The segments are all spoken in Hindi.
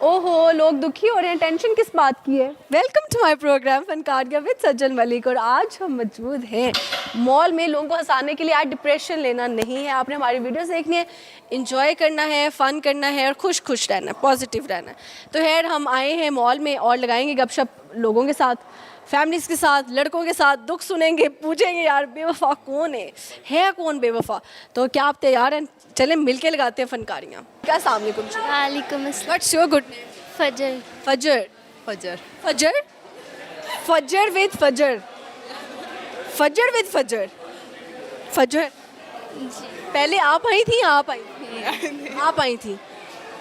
ओहो, लोग दुखी हो रहे हैं, टेंशन किस बात की है। Welcome to my programme Funkaria with Sajjan Malik. और आज हम मौजूद हैं मॉल में। लोगों को हंसाने के लिए आज डिप्रेशन लेना नहीं है, आपने हमारी वीडियोस देखनी है, इंजॉय करना है, फ़न करना है और खुश खुश रहना है, पॉजिटिव रहना है। तो खैर हम आए हैं मॉल में और लगाएंगे गपशप लोगों के साथ, फैमिलीज़ के साथ, लड़कों के साथ, दुख सुनेंगे, पूछेंगे यार बेवफा कौन है कौन बेवफा। तो क्या आप तैयार हैं? चलें मिलके लगाते हैं फनकारियाँ। क्या अस्सलाम वालेकुम जी। वालेकुम अस्सलाम। What's your good name? फजर। फजर। फजर फजर फजर विद फजर, फजर विद फजर, फजर। पहले आप आई थी या आप आई थी? आप आई थी।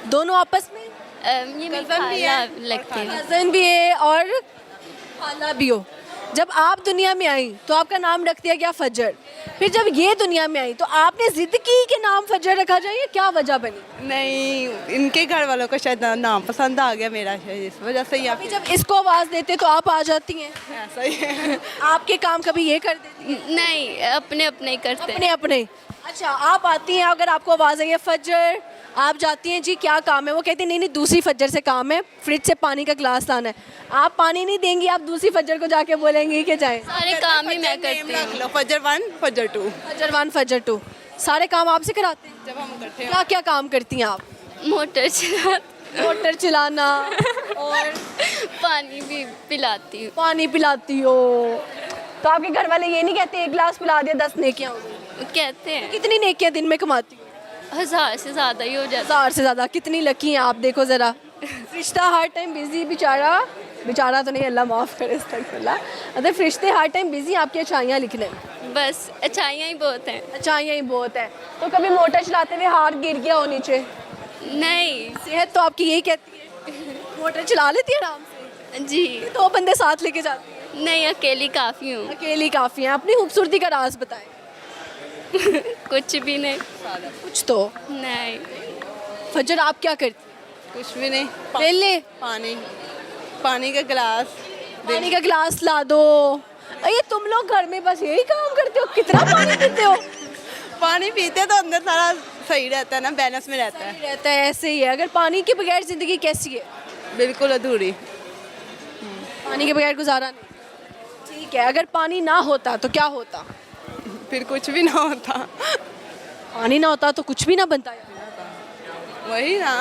दोनों आपस में ये मेरी कज़न भी खाला है लगते हैं। कज़न भी है और खाला भी हो। जब आप दुनिया में आई तो आपका नाम रख दिया गया फजर। फिर जब ये दुनिया में आई तो आपने जिद की कि नाम फजर रखा जाए, ये क्या वजह बनी? नहीं, इनके घर वालों को शायद नाम पसंद आ गया मेरा, शायद इस वजह से ही अभी जब इसको आवाज़ देते तो आप आ जाती हैं। ऐसा ही है। आपके काम कभी ये कर देती हैं? नहीं, अपने अपने ही करते अपने हैं। अपने। अच्छा, आप आती हैं, अगर आपको आवाज़ आई है फजर, आप जाती हैं जी क्या काम है, वो कहती हैं नहीं नहीं दूसरी फजर से काम है, फ्रिज से पानी का गिलास लाना है। आप पानी नहीं देंगी, आप दूसरी फजर को जाके बोलेंगी कि जाएं। सारे काम ही मैं करती रख हूँ। लो, फजर 1 फजर 2 फजर 1 फजर 2 सारे काम आपसे कराते हैं? जब हम करते हैं। क्या क्या काम करती हैं आप? मोटर चला, मोटर चलाना और पानी भी पिलाती हूँ। पानी पिलाती हो। तो आपके घर वाले ये नहीं कहते एक गिलास पिला दिया 10 नेकियां हो गई? कहते हैं कितनी नेकियां दिन में कमाती हो? 1000 से ज़्यादा ही हो जाता 1000 से ज़्यादा। कितनी लकी हैं आप, देखो ज़रा। रिश्ता हर टाइम बिजी, बेचारा तो नहीं, अल्लाह माफ़ करे, अस्तगफिरुल्लाह। मतलब रिश्ते हर टाइम बिजी, आपकी अच्छाइयाँ लिखने में। है। बस अच्छाइयाँ ही बहुत हैं। अच्छाइयाँ ही बहुत है। तो कभी मोटर चलाते हुए हाथ गिर गया हो नीचे? नहीं सेहत तो आपकी यही कहती है। मोटर चला लेती है आराम से? जी, 2 बंदे साथ लेके जाते हैं? नहीं अकेली काफ़ी हूँ। अकेली काफ़ी हैं। अपनी खूबसूरती का राज बताएं। कुछ भी नहीं। कुछ तो। नहीं, फजर आप क्या करती कुछ भी नहीं। हैं? पहले पानी का गिलास पानी का गिलास ला दो। अरे तुम लोग घर में बस यही काम करते हो, कितना पानी पीते हो? पानी पीते तो अंदर सारा सही रहता है ना, बैलेंस में रहता है। रहता है, ऐसे ही है। अगर पानी के बगैर ज़िंदगी कैसी है? बिल्कुल अधूरी। पानी के बगैर गुजारा नहीं। ठीक है, अगर पानी ना होता तो क्या होता? फिर कुछ भी ना होता। पानी ना होता तो कुछ भी ना बनता यार। वही ना।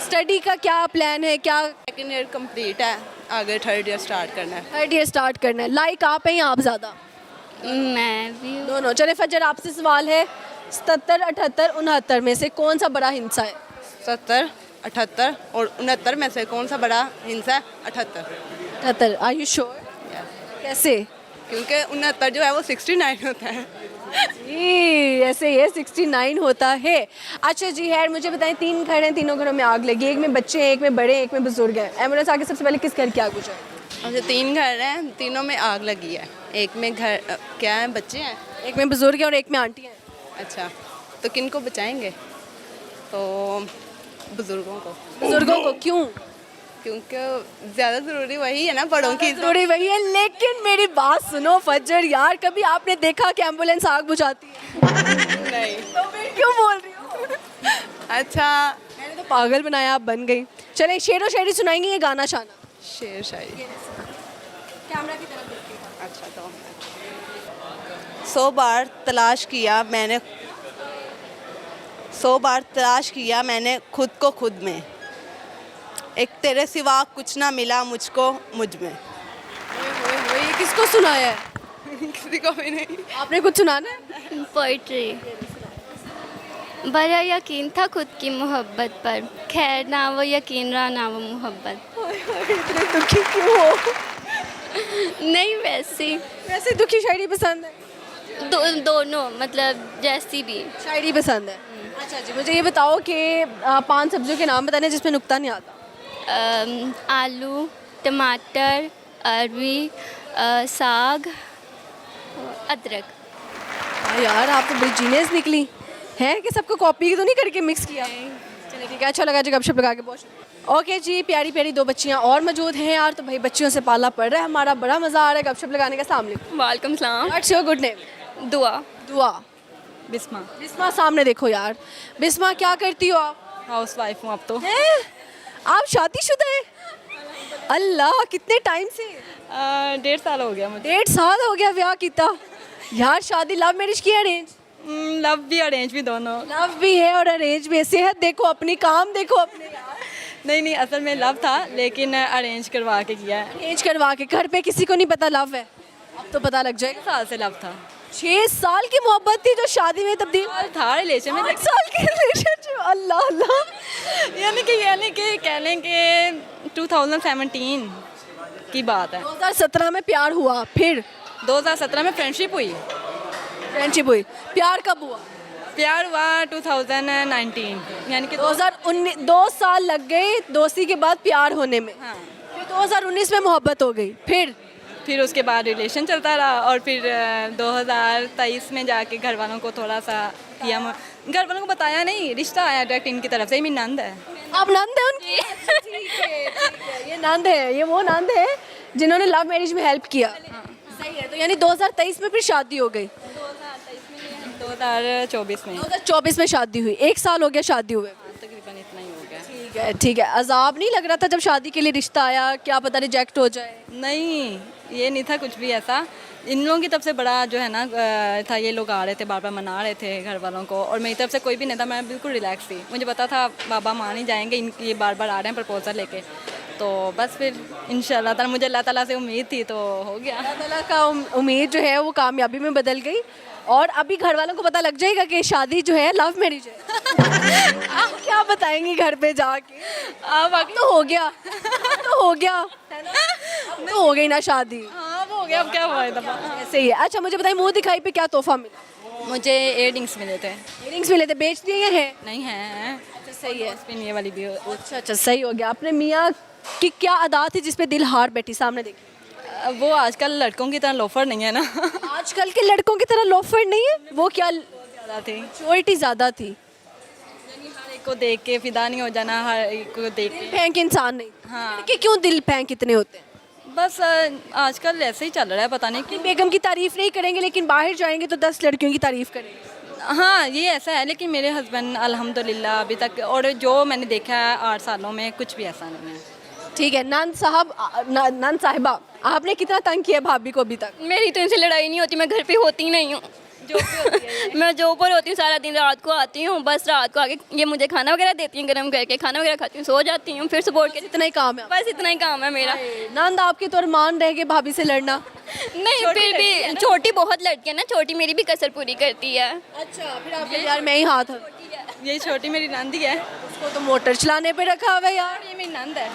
स्टडी का क्या प्लान है? क्या सेकेंड ईयर कंप्लीट है, आगे थर्ड ईयर स्टार्ट करना है। थर्ड ईयर स्टार्ट करना है? लाइक आप हैं या आप ज़्यादा? मैं भी हूँ। दोनों। चले फजर आपसे सवाल है, 77, 78, 69 में से कौन सा बड़ा हिस्सा है? 70, 78 और 69 में से कौन सा बड़ा हिस्सा है? 78। 78। Are you sure? कैसे? क्योंकि 69 जो है वो 69 होता है। जी ऐसे ये 69 होता है। अच्छा जी, खैर मुझे बताएं, 3 घर हैं, तीनों घरों में आग लगी, एक में बच्चे हैं, एक में बड़े हैं, एक में बुजुर्ग हैं। एम्बुलेंस आके सबसे पहले किस घर की आग बुझाई? अच्छा, 3 घर हैं, तीनों में आग लगी है। एक में घर क्या है, बच्चे हैं। एक में बुजुर्ग हैं और एक में आंटी हैं। अच्छा, तो किन को बचाएंगे? तो बुजुर्गों को, बुजुर्गों को। क्यों? क्योंकि ज़्यादा ज़रूरी वही है ना, बड़ों की इज्जत। जरूरी वही है, लेकिन मेरी बात सुनो फजर यार, कभी आपने देखा कि एम्बुलेंस आग बुझाती है? नहीं। तो फिर क्यों बोल रही हो? अच्छा, मैंने तो पागल बनाया, आप बन गई। चले शेरो शायरी सुनाएंगी या गाना शाना? शेर शायरी। कैमरा की तरफ देखिए। अच्छा, तो 100 बार तलाश किया मैंने, 100 बार तलाश किया मैंने खुद को खुद में, एक तेरे सिवा कुछ ना मिला मुझको मुझ में। ये किसको सुनाया है? किसी को भी नहीं। आपने कुछ सुनाना है? पोइट्री। बड़ा यकीन था खुद की मोहब्बत पर, खैर ना वो यकीन रहा ना वो मोहब्बत। इतने दुखी क्यों हो? नहीं वैसी वैसे दुखी शायरी पसंद है? दोनों मतलब जैसी भी। शायरी पसंद है। अच्छा जी, मुझे ये बताओ कि 5 सब्जियों के नाम बताने जिसमें नुक्ता नहीं आता। आलू, टमाटर, अरवी, साग, अदरक। यार आप तो बड़ी जीनियस निकली हैं कि सबको कॉपी तो नहीं करके मिक्स किया? चलिए ठीक है, अच्छा लगा जी गपशप लगा के, बहुत शुक्रिया। ओके जी, प्यारी प्यारी 2 बच्चियाँ और मौजूद हैं यार, तो भाई बच्चियों से पाला पड़ रहा है हमारा, बड़ा मज़ा आ रहा है गपशप लगाने का। सामने वालेकुम सलाम। What's your good name? दुआ। दुआ। बिस्मा। बिस्मा सामने देखो यार। बिस्मा क्या करती हो आप? हाउस वाइफ हूँ अब तो। हैं? आप शादीशुदा हैं? अल्लाह, कितने टाइम से? 1.5 साल हो गया मुझे। 1.5 साल हो गया ब्याह किता। यार शादी लव मैरिज की अरेंज? लव भी अरेंज भी दोनों। लव भी है और अरेंज भी है। सेहत देखो अपनी, काम देखो अपने। नहीं असल में लव था लेकिन अरेंज करवा के किया है। अरेंज करवा के, घर पे किसी को नहीं पता लव है? अब तो पता लग जाएगा। 6 साल से लव था। 6 साल की मोहब्बत थी जो शादी में तब्दील? साल था रिलेशन में। 8 साल की रिलेशनशिप। अल्लाह अल्लाह। यानी कि कह लें कि 2017 की बात है। 2017 में प्यार हुआ, फिर 2017 में फ्रेंडशिप हुई। फ्रेंडशिप हुई। प्यार कब हुआ? प्यार हुआ 2019 यानी कि 2019। 2 साल लग गए दोस्ती के बाद प्यार होने में। हाँ। फिर 2019 में मोहब्बत हो गई। फिर उसके बाद रिलेशन चलता रहा और फिर 2023 में जाके घर वालों को थोड़ा सा किया। घर वालों को बताया नहीं, रिश्ता आया डायरेक्ट इनकी तरफ से। मेरी नंद है। आप नंद है उनकी? ठीक है। ये नंद है, ये वो नंद है जिन्होंने लव मैरिज में हेल्प किया। सही है। तो यानी 2023 में फिर शादी हो गई? 2024 में। 2024 में शादी हुई। 1 साल हो गया शादी हुए। तकरीबन इतना ही हो गया। ठीक है ठीक है। अजाब नहीं लग रहा था जब शादी के लिए रिश्ता आया? क्या पता रिजेक्ट हो जाए। नहीं ये नहीं था कुछ भी ऐसा। इन लोगों की तरफ से बड़ा जो है ना था, ये लोग आ रहे थे, बार बार मना रहे थे घर वालों को, और मेरी तरफ से कोई भी नहीं था। मैं बिल्कुल रिलैक्स थी। मुझे पता था बाबा मान ही जाएंगे, इनकी ये बार बार आ रहे हैं प्रपोजल लेके। तो बस फिर इंशाल्लाह ताला, मुझे अल्लाह ताला से उम्मीद थी तो हो गया। अल्लाह ताला का उम्मीद जो है वो कामयाबी में बदल गई। और अभी घर वालों को पता लग जाएगा कि शादी जो है लव मैरिज है। आप क्या बताएंगी घर पे जाके? अब तो हो गया, अब तो हो गया, अब तो हो गई ना शादी। हाँ वो हो गया, अब क्या हुआ है दफा। ऐसे ही है। अच्छा मुझे बताइए, मुंह दिखाई पे क्या तोहफा मिला? मुझे इयररिंग्स मिले थे। इयरिंग्स मिले थे, बेच दिए या है? नहीं है। अच्छा सही है। स्पिन ये वाली भी अच्छा अच्छा सही हो गया। आपने मियाँ की क्या अदा थी जिसपे दिल हार बैठी? सामने देखिए। वो आजकल लड़कों की तरह लोफर नहीं है ना। आजकल के लड़कों की तरह लोफर नहीं है वो। क्या ज़्यादा थी, मैच्योरिटी ज़्यादा थी? हर एक को देख के फिदा नहीं हो जाना, हर एक को देख के। फेंक इंसान नहीं। हाँ। कि क्यों दिल फेंक इतने होते हैं? बस आजकल ऐसे ही चल रहा है, पता नहीं अपनी क्यों। बेगम की तारीफ नहीं करेंगे लेकिन बाहर जाएंगे तो 10 लड़कियों की तारीफ करेंगे। हाँ ये ऐसा है, लेकिन मेरे हस्बैंड अल्हम्दुलिल्लाह अभी तक, और जो मैंने देखा है 8 सालों में, कुछ भी ऐसा नहीं है। ठीक है। नंद साहिबा, आपने कितना तंग किया भाभी को अभी तक? मेरी तो इनसे लड़ाई नहीं होती, मैं घर पे होती नहीं हूँ। मैं जॉब पर होती हूँ, सारा दिन रात को आती हूँ, बस रात को आके ये मुझे खाना वगैरह देती हैं गर्म करके, खाना वगैरह खाती हूँ, सो जाती हूँ, फिर सुबह के इतना ही काम है? बस इतना ही काम है मेरा। नंद आपके तो अरमान रह गए भाभी से लड़ना? नहीं फिर भी छोटी बहुत लड़की है ना, छोटी मेरी भी कसर पूरी करती है। अच्छा फिर आप यार मैं ही हाथ हूँ। ये छोटी मेरी नंदी है। उसको तो मोटर चलाने पे रखा हुआ है यार। ये मेरी नंद है।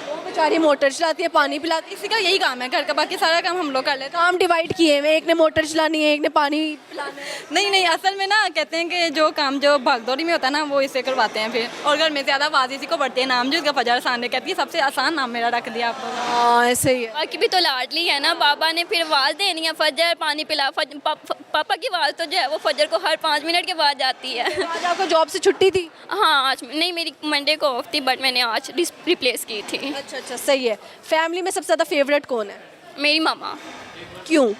वो बेचारी मोटर चलाती है, पानी पिलाती है। इसी का यही काम है घर का, बाकी सारा काम हम लोग कर लेते हैं। काम डिवाइड किए हुए, एक ने मोटर चलानी है, एक ने पानी पिलाना है। नहीं असल में ना कहते हैं कि जो काम जो भागदौड़ी में होता है ना वो इससे करवाते हैं फिर, और घर में ज़्यादा आवाज़ इसी को बढ़ते हैं। नाम जो इसका फजर आसान है, कहती है सबसे आसान नाम मेरा रख दिया आप लोगों ने। हाँ ऐसे ही है। बाकी भी तो लाडली है ना, बाबा ने फिर आवाज़ देनी है, फजर पानी पिला। पापा की आवाज़ तो जो है वो फजर को हर 5 मिनट के बाद आती है। आज आपको जॉब से छुट्टी थी? हाँ आज नहीं, मेरी मंडे को ऑफ थी, बट मैंने आज रिप्लेस की थी। अच्छा अच्छा सही है। फैमिली में सबसे ज़्यादा फेवरेट कौन है? मेरी मामा। क्यों?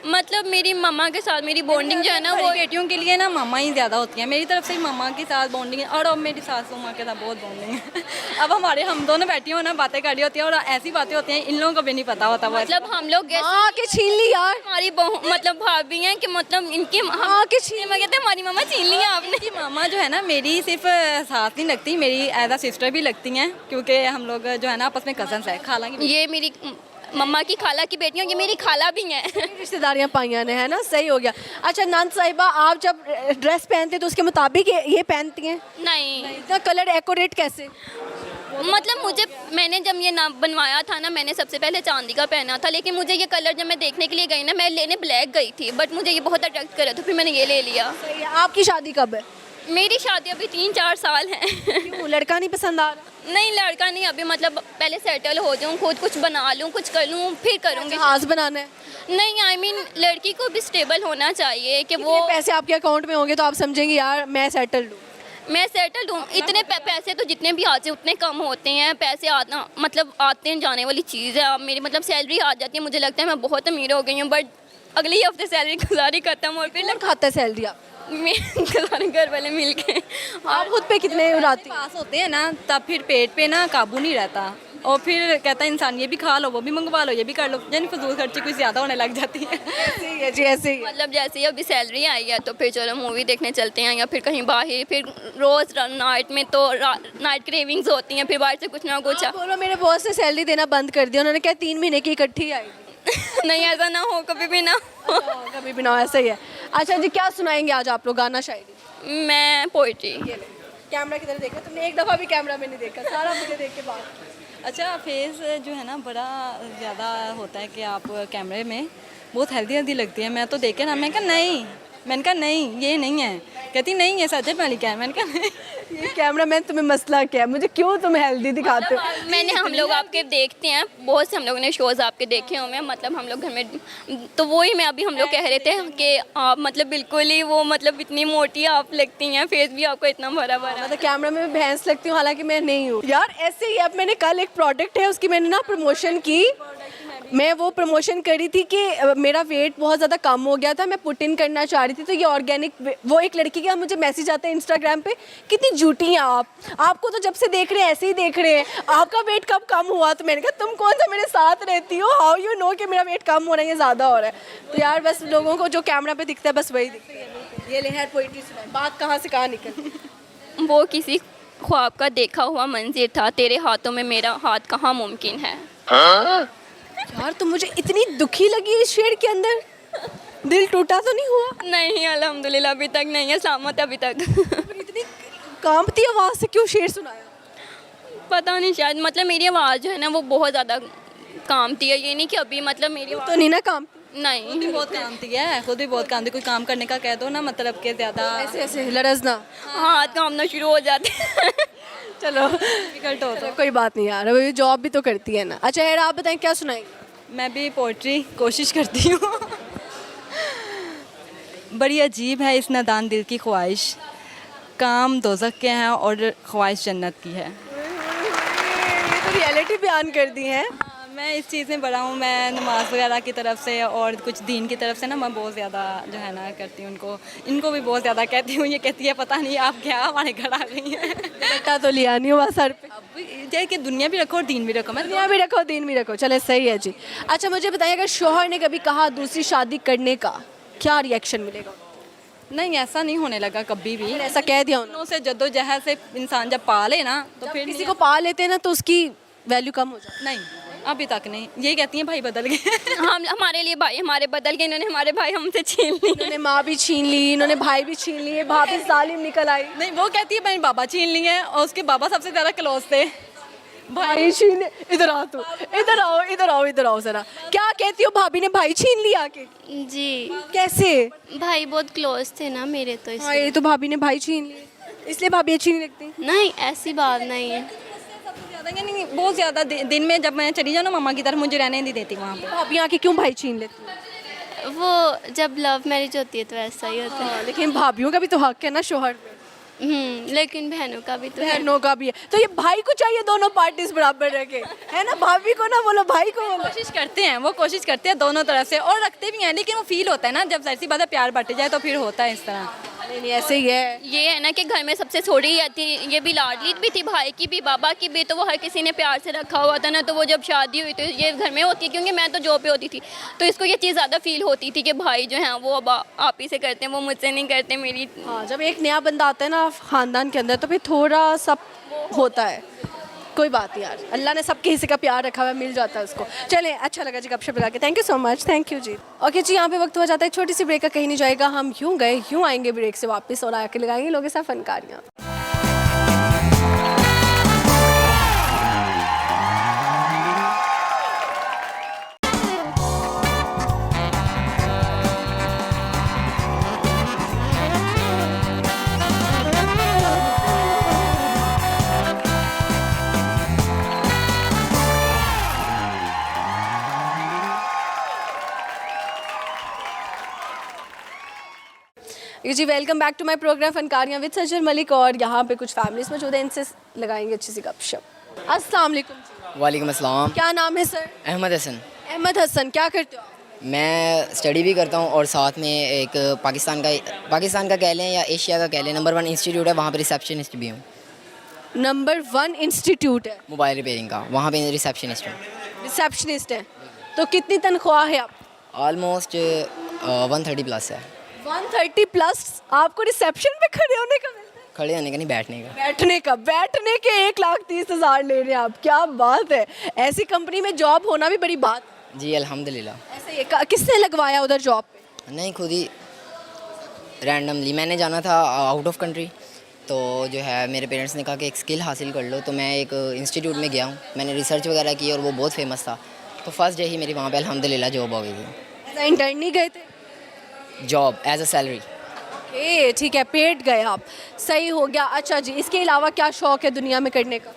मतलब मेरी मम्मा के साथ मेरी बॉन्डिंग जो है ना वो, बेटियों के लिए ना मामा ही ज़्यादा होती है। मेरी तरफ से मामा के साथ बॉन्डिंग है, और अब मेरी सासू माँ के साथ बहुत बॉन्डिंग है। अब हम दोनों बैठी हो ना, बातें कर रही होती हैं, और ऐसी बातें होती हैं इन लोगों को भी नहीं पता होता। वो मतलब हम लोग हाँ के छीन ली यार। हमारी मतलब भाभी हैं कि मतलब इनकी हाँ के छीन मैं कहते हैं हमारी मम्मा छीन लिया आपने। कि मामा जो है ना मेरी सिर्फ साथ नहीं लगती, मेरी एज अ सिस्टर भी लगती हैं, क्योंकि हम लोग जो है ना आपस में कजन्स है। खाला की ये मेरी मम्मा की खाला की बेटियाँ, ये मेरी खाला भी हैं। रिश्तेदारियां पाइयां ने, है ना? सही हो गया। अच्छा नंद साहिबा, आप जब ड्रेस पहनते तो उसके मुताबिक ये पहनती हैं? नहीं इतना कलर एक्यूरेट कैसे? मतलब मैंने जब ये नाम बनवाया था ना, मैंने सबसे पहले चांदी का पहना था, लेकिन मुझे ये कलर जब मैं देखने के लिए गई ना, मैं लेने ब्लैक गई थी, बट मुझे ये बहुत अट्रैक्ट करा, तो फिर मैंने ये ले लिया। सही है। आपकी शादी कब है? मेरी शादी अभी 3-4 साल हैं। क्यों, लड़का नहीं पसंद आ रहा? नहीं लड़का नहीं, अभी मतलब पहले सेटल हो जाऊँ, खुद कुछ बना लूँ, कुछ कर लूँ, फिर करूँगी। जहाज बनाना है? नहीं आई मीन लड़की को भी स्टेबल होना चाहिए कि वो पैसे आपके अकाउंट में होंगे तो आप समझेंगे यार मैं सेटल्ड हूँ। मैं सेटल हूँ। इतने पैसे तो जितने भी आते हैं उतने कम होते हैं। पैसे आना मतलब आते हैं जाने वाली चीज़ है। अब मेरी मतलब सैलरी आ जाती है, मुझे लगता है मैं बहुत अमीर हो गई हूँ, बट अगले ही हफ्ते सैलरी गुजारी खत्म और फिर कौन खाता है सैलरी आप सारे घर वाले मिल के आप खुद पे कितने उड़ाती हैं? पास होते हैं ना तब फिर पेट पे ना काबू नहीं रहता और फिर कहता है इंसान ये भी खा लो वो भी मंगवा लो ये भी कर लो, यानी फजूल खर्ची कुछ ज़्यादा होने लग जाती है। ऐसे ही है जी, ऐसे ही है। मतलब जैसे ही अभी सैलरी आई है तो फिर चलो मूवी देखने चलते हैं या फिर कहीं बाहर, फिर रोज़ नाइट में तो नाइट क्रेविंग्स होती हैं, फिर बाहर से कुछ ना कुछ आप बोलो मेरे बॉस ने सैलरी देना बंद कर दिया, उन्होंने कहा 3 महीने की इकट्ठी आएगी। नहीं ऐसा ना हो, कभी भी ना हो। कभी भी ना हो, ऐसा ही है। अच्छा जी, क्या सुनाएंगे आज आप लोग, गाना शायरी? मैं पोइट्री। ये ले, कैमरा किधर देखा तुमने? एक दफ़ा भी कैमरा में नहीं देखा, सारा मुझे देख के बात। अच्छा फेस जो है ना बड़ा ज़्यादा होता है कि आप कैमरे में बहुत हेल्दी हेल्दी लगती है। मैं तो देख के ना मैंने कहा नहीं ये नहीं है, कहती नहीं ये सच है पहली क्या है। मैंने कहा नहीं। ये कैमरा मैन तुम्हें मसला क्या है, मुझे क्यों तुम हेल्दी दिखाते हो? हम लोग आपके देखते हैं बहुत से, हम लोगों ने शोज़ आपके देखे हुए हैं, मतलब हम लोग घर में तो वही मैं अभी हम लोग कह रहे थे कि आप मतलब बिल्कुल ही वो मतलब इतनी मोटी आप लगती हैं, फेस भी आपको इतना भरा भरा। मतलब कैमरा में भैंस लगती हूँ, हालांकि मैं नहीं हूँ यार। ऐसे ही अब मैंने कल एक प्रोडक्ट है उसकी मैंने ना प्रमोशन की, मैं वो प्रमोशन करी थी कि मेरा वेट बहुत ज़्यादा कम हो गया था, मैं पुट इन करना चाह रही थी। तो ये ऑर्गेनिक, वो एक लड़की का मुझे मैसेज आता है इंस्टाग्राम पे, कितनी झूठी हैं आप, आपको तो जब से देख रहे हैं ऐसे ही देख रहे हैं, आपका वेट कब कम हुआ? तो मैंने कहा तुम कौन सा मेरे साथ रहती हो, हाउ यू नो कि मेरा वेट कम हो रहा है या ज़्यादा हो रहा है? तो यार बस लोगों को जो कैमरा पे दिखता है बस वही दिखता है। ये ले है पोइट्री सुनाए, बात कहाँ से कहाँ निकल। वो किसी ख्वाब का देखा हुआ मंजिर था, तेरे हाथों में मेरा हाथ कहाँ मुमकिन है। यार तुम मुझे इतनी दुखी लगी इस शेर के अंदर, दिल टूटा तो नहीं हुआ? नहीं अल्हम्दुलिल्लाह अभी तक नहीं है, सलामत अभी तक। इतनी कांपती आवाज़ से क्यों शेर सुनाया? पता नहीं, शायद मतलब मेरी आवाज़ जो है ना वो बहुत ज़्यादा कामती है, ये नहीं कि अभी मतलब मेरी तो आवाज़ नहीं ना काम, नहीं। भी बहुत कामती है, खुद भी बहुत कामती, कोई काम करने का कह दो ना मतलब कि ज़्यादा ऐसे ऐसे लरजना। हाथ कामना शुरू हो जाते हैं। चलो डिफिकल्ट होता चलो, कोई बात नहीं यार, अभी जॉब भी तो करती है ना। अच्छा यार आप बताएं क्या सुनाएंगे? है। मैं भी पोइट्री कोशिश करती हूँ। बड़ी अजीब है इस नादान दिल की ख्वाहिश, काम दोज़ख के हैं और ख्वाहिश जन्नत की है। ये तो रियलिटी बयान कर दी है। मैं इस चीज़ में बड़ा हूँ, मैं नमाज वगैरह की तरफ से और कुछ दीन की तरफ से ना मैं बहुत ज़्यादा जो है ना करती हूँ, इनको भी बहुत ज़्यादा कहती हूँ। ये कहती है पता नहीं आप क्या हमारे घर आ गई हैं। बेटा तो लिया नहीं हुआ सर पे, अब जैसे कि दुनिया भी रखो और दीन भी रखो। मैं दुनिया भी रखो दीन भी रखो, चले सही है जी। अच्छा मुझे बताइए, अगर शौहर ने कभी कहा दूसरी शादी करने का, क्या रिएक्शन मिलेगा? नहीं ऐसा नहीं होने लगा कभी भी। अगर ऐसा कह दिया उन्होंने, दोनों से जद्दोजहद से इंसान जब पाले ना तो फिर किसी को पा लेते हैं ना तो उसकी वैल्यू कम हो जाती नहीं अभी तक नहीं। ये कहती हैं भाई बदल गए। हम हमारे लिए भाई हमारे बदल गए, इन्होंने हमारे भाई हमसे छीन है। लिए। इन्होंने माँ भी छीन ली, इन्होंने भाई भी छीन लिए, भाभी जालिम निकल आई। नहीं वो कहती है मैंने बाबा छीन लिए और उसके बाबा सबसे ज़्यादा क्लोज थे। भाई छीन, इधर आओ तू, इधर आओ इधर आओ इधर आओ जरा, क्या कहती हो? भाभी ने भाई छीन लिया आके? जी कैसे? भाई बहुत क्लोज थे ना मेरे, तो हाँ ये तो भाभी ने भाई छीन लिए, इसलिए भाभी अच्छी नहीं लगती। नहीं ऐसी बात नहीं है। ज़्यादा यानी बहुत ज़्यादा दिन में जब मैं चली जाऊँ ना मम्मा की तरफ मुझे रहने नहीं देती वहाँ पे। भाभी आके क्यों भाई छीन लेती है? वो जब लव मैरिज होती है तो ऐसा ही होता है। हाँ, लेकिन भाभियों का भी तो हक है ना शोहर पे, लेकिन बहनों का भी तो है। बहनों का भी है। तो ये भाई को चाहिए दोनों पार्टीज बराबर रखे, है ना? भाभी को ना बोलो, भाई को बोलो। कोशिश करते हैं, वो कोशिश करते हैं दोनों तरफ से और रखते भी हैं, लेकिन वो फील होता है ना जब ऐसी बात है प्यार बट जाए तो फिर होता है इस तरह। नहीं नहीं ऐसे ही है। ये है ना कि घर में सबसे छोटी थी, ये भी लाडली भी थी, भाई की भी बाबा की भी, तो वो हर किसी ने प्यार से रखा हुआ था ना। तो वो जब शादी हुई तो ये घर में होती, क्योंकि मैं तो जॉब पे होती थी, तो इसको ये चीज़ ज़्यादा फील होती थी कि भाई जो हैं वो अब आप ही से करते हैं, वो मुझसे नहीं करते मेरी। हाँ जब एक नया बंदा आता है ना खानदान के अंदर तो फिर थोड़ा सा होता है। कोई बात नहीं यार, अल्लाह ने सबके हिस्से का प्यार रखा हुआ है, मिल जाता है उसको। चले अच्छा लगा जी गपशप लगा के, thank you so much, thank you जी। ओके जी, यहाँ पे वक्त हो जाता है छोटी सी ब्रेक का, कहीं नहीं जाएगा, हम यूँ गए यूँ आएंगे ब्रेक से वापस और आके लगाएंगे लोगों के साथ फनकारियाँ। जी welcome back to my programme Funkariyan with Sajjan Malik, और यहाँ पे कुछ फैमिलीज मौजूद हैं, इनसे लगाएंगे अच्छी सी गपशप। अस्सलाम वालेकुम जी। वालेकुम अस्सलाम। क्या नाम है सर? अहमद हसन। अहमद हसन, क्या करते हो आप? मैं स्टडी भी करता हूँ और साथ में एक पाकिस्तान का कह लें या एशिया का कह लें नंबर 1 इंस्टीट्यूट है, वहाँ पे रिसेप्शनिस्ट भी हूँ। नंबर 1 इंस्टीट्यूट है, मोबाइल रिपेयरिंग का, वहाँ पे रिसेप्शनिस्ट हूँ। रिसेप्शनिस्ट है, तो कितनी तनख्वाह है आप? ऑलमोस्ट 130 प्लस है। 130 प्लस आपको रिसेप्शन पे खड़े होने का मिलता है? खड़े होने का नहीं, बैठने का। बैठने के 1,30,000 ले रहे हैं आप, क्या बात है। ऐसी कंपनी में जॉब होना भी बड़ी बात। जी अल्हम्दुलिल्लाह। ऐसे ही किसने लगवाया उधर जॉब पे? नहीं, खुद ही रैंडमली। मैंने जाना था आउट ऑफ कंट्री, तो जो है मेरे पेरेंट्स ने कहा कि एक स्किल हासिल कर लो, तो मैं एक इंस्टीट्यूट में गया हूँ, मैंने रिसर्च वगैरह की और वो बहुत फेमस था, तो फर्स्ट डे ही मेरी वहाँ पे अल्हम्दुलिल्लाह जॉब हो गई थी। ऐसा इंटर्न नहीं गए थे? Job as a salary. Okay ठीक है, पेड गए आप, सही हो गया। अच्छा जी, इसके अलावा क्या शौक है दुनिया में करने का?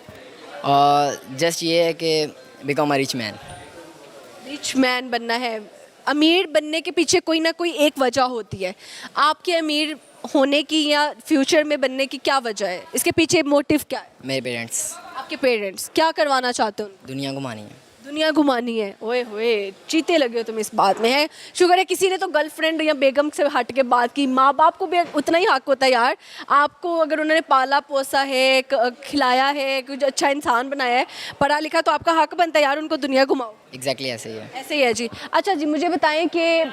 जस्ट ये है कि become a rich man. Rich man बनना है। अमीर बनने के पीछे कोई ना कोई एक वजह होती है। आपके अमीर होने की या फ्यूचर में बनने की क्या वजह है? इसके पीछे मोटिव क्या है? मेरे पेरेंट्स। आपके पेरेंट्स क्या करवाना चाहते हो? दुनिया घुमानी है। दुनिया घुमानी है। ओए होए, चीते लगे हो तुम इस बात में। है शुक्र है किसी ने तो गर्लफ्रेंड या बेगम से हट के बात की। माँ बाप को भी उतना ही हक होता है यार, आपको अगर उन्होंने पाला पोसा है, खिलाया है, कुछ अच्छा इंसान बनाया है, पढ़ा लिखा, तो आपका हक बनता है यार उनको दुनिया घुमाओ। एग्जैक्टली ऐसे ही है। ऐसे ही है जी। अच्छा जी, मुझे बताएं कि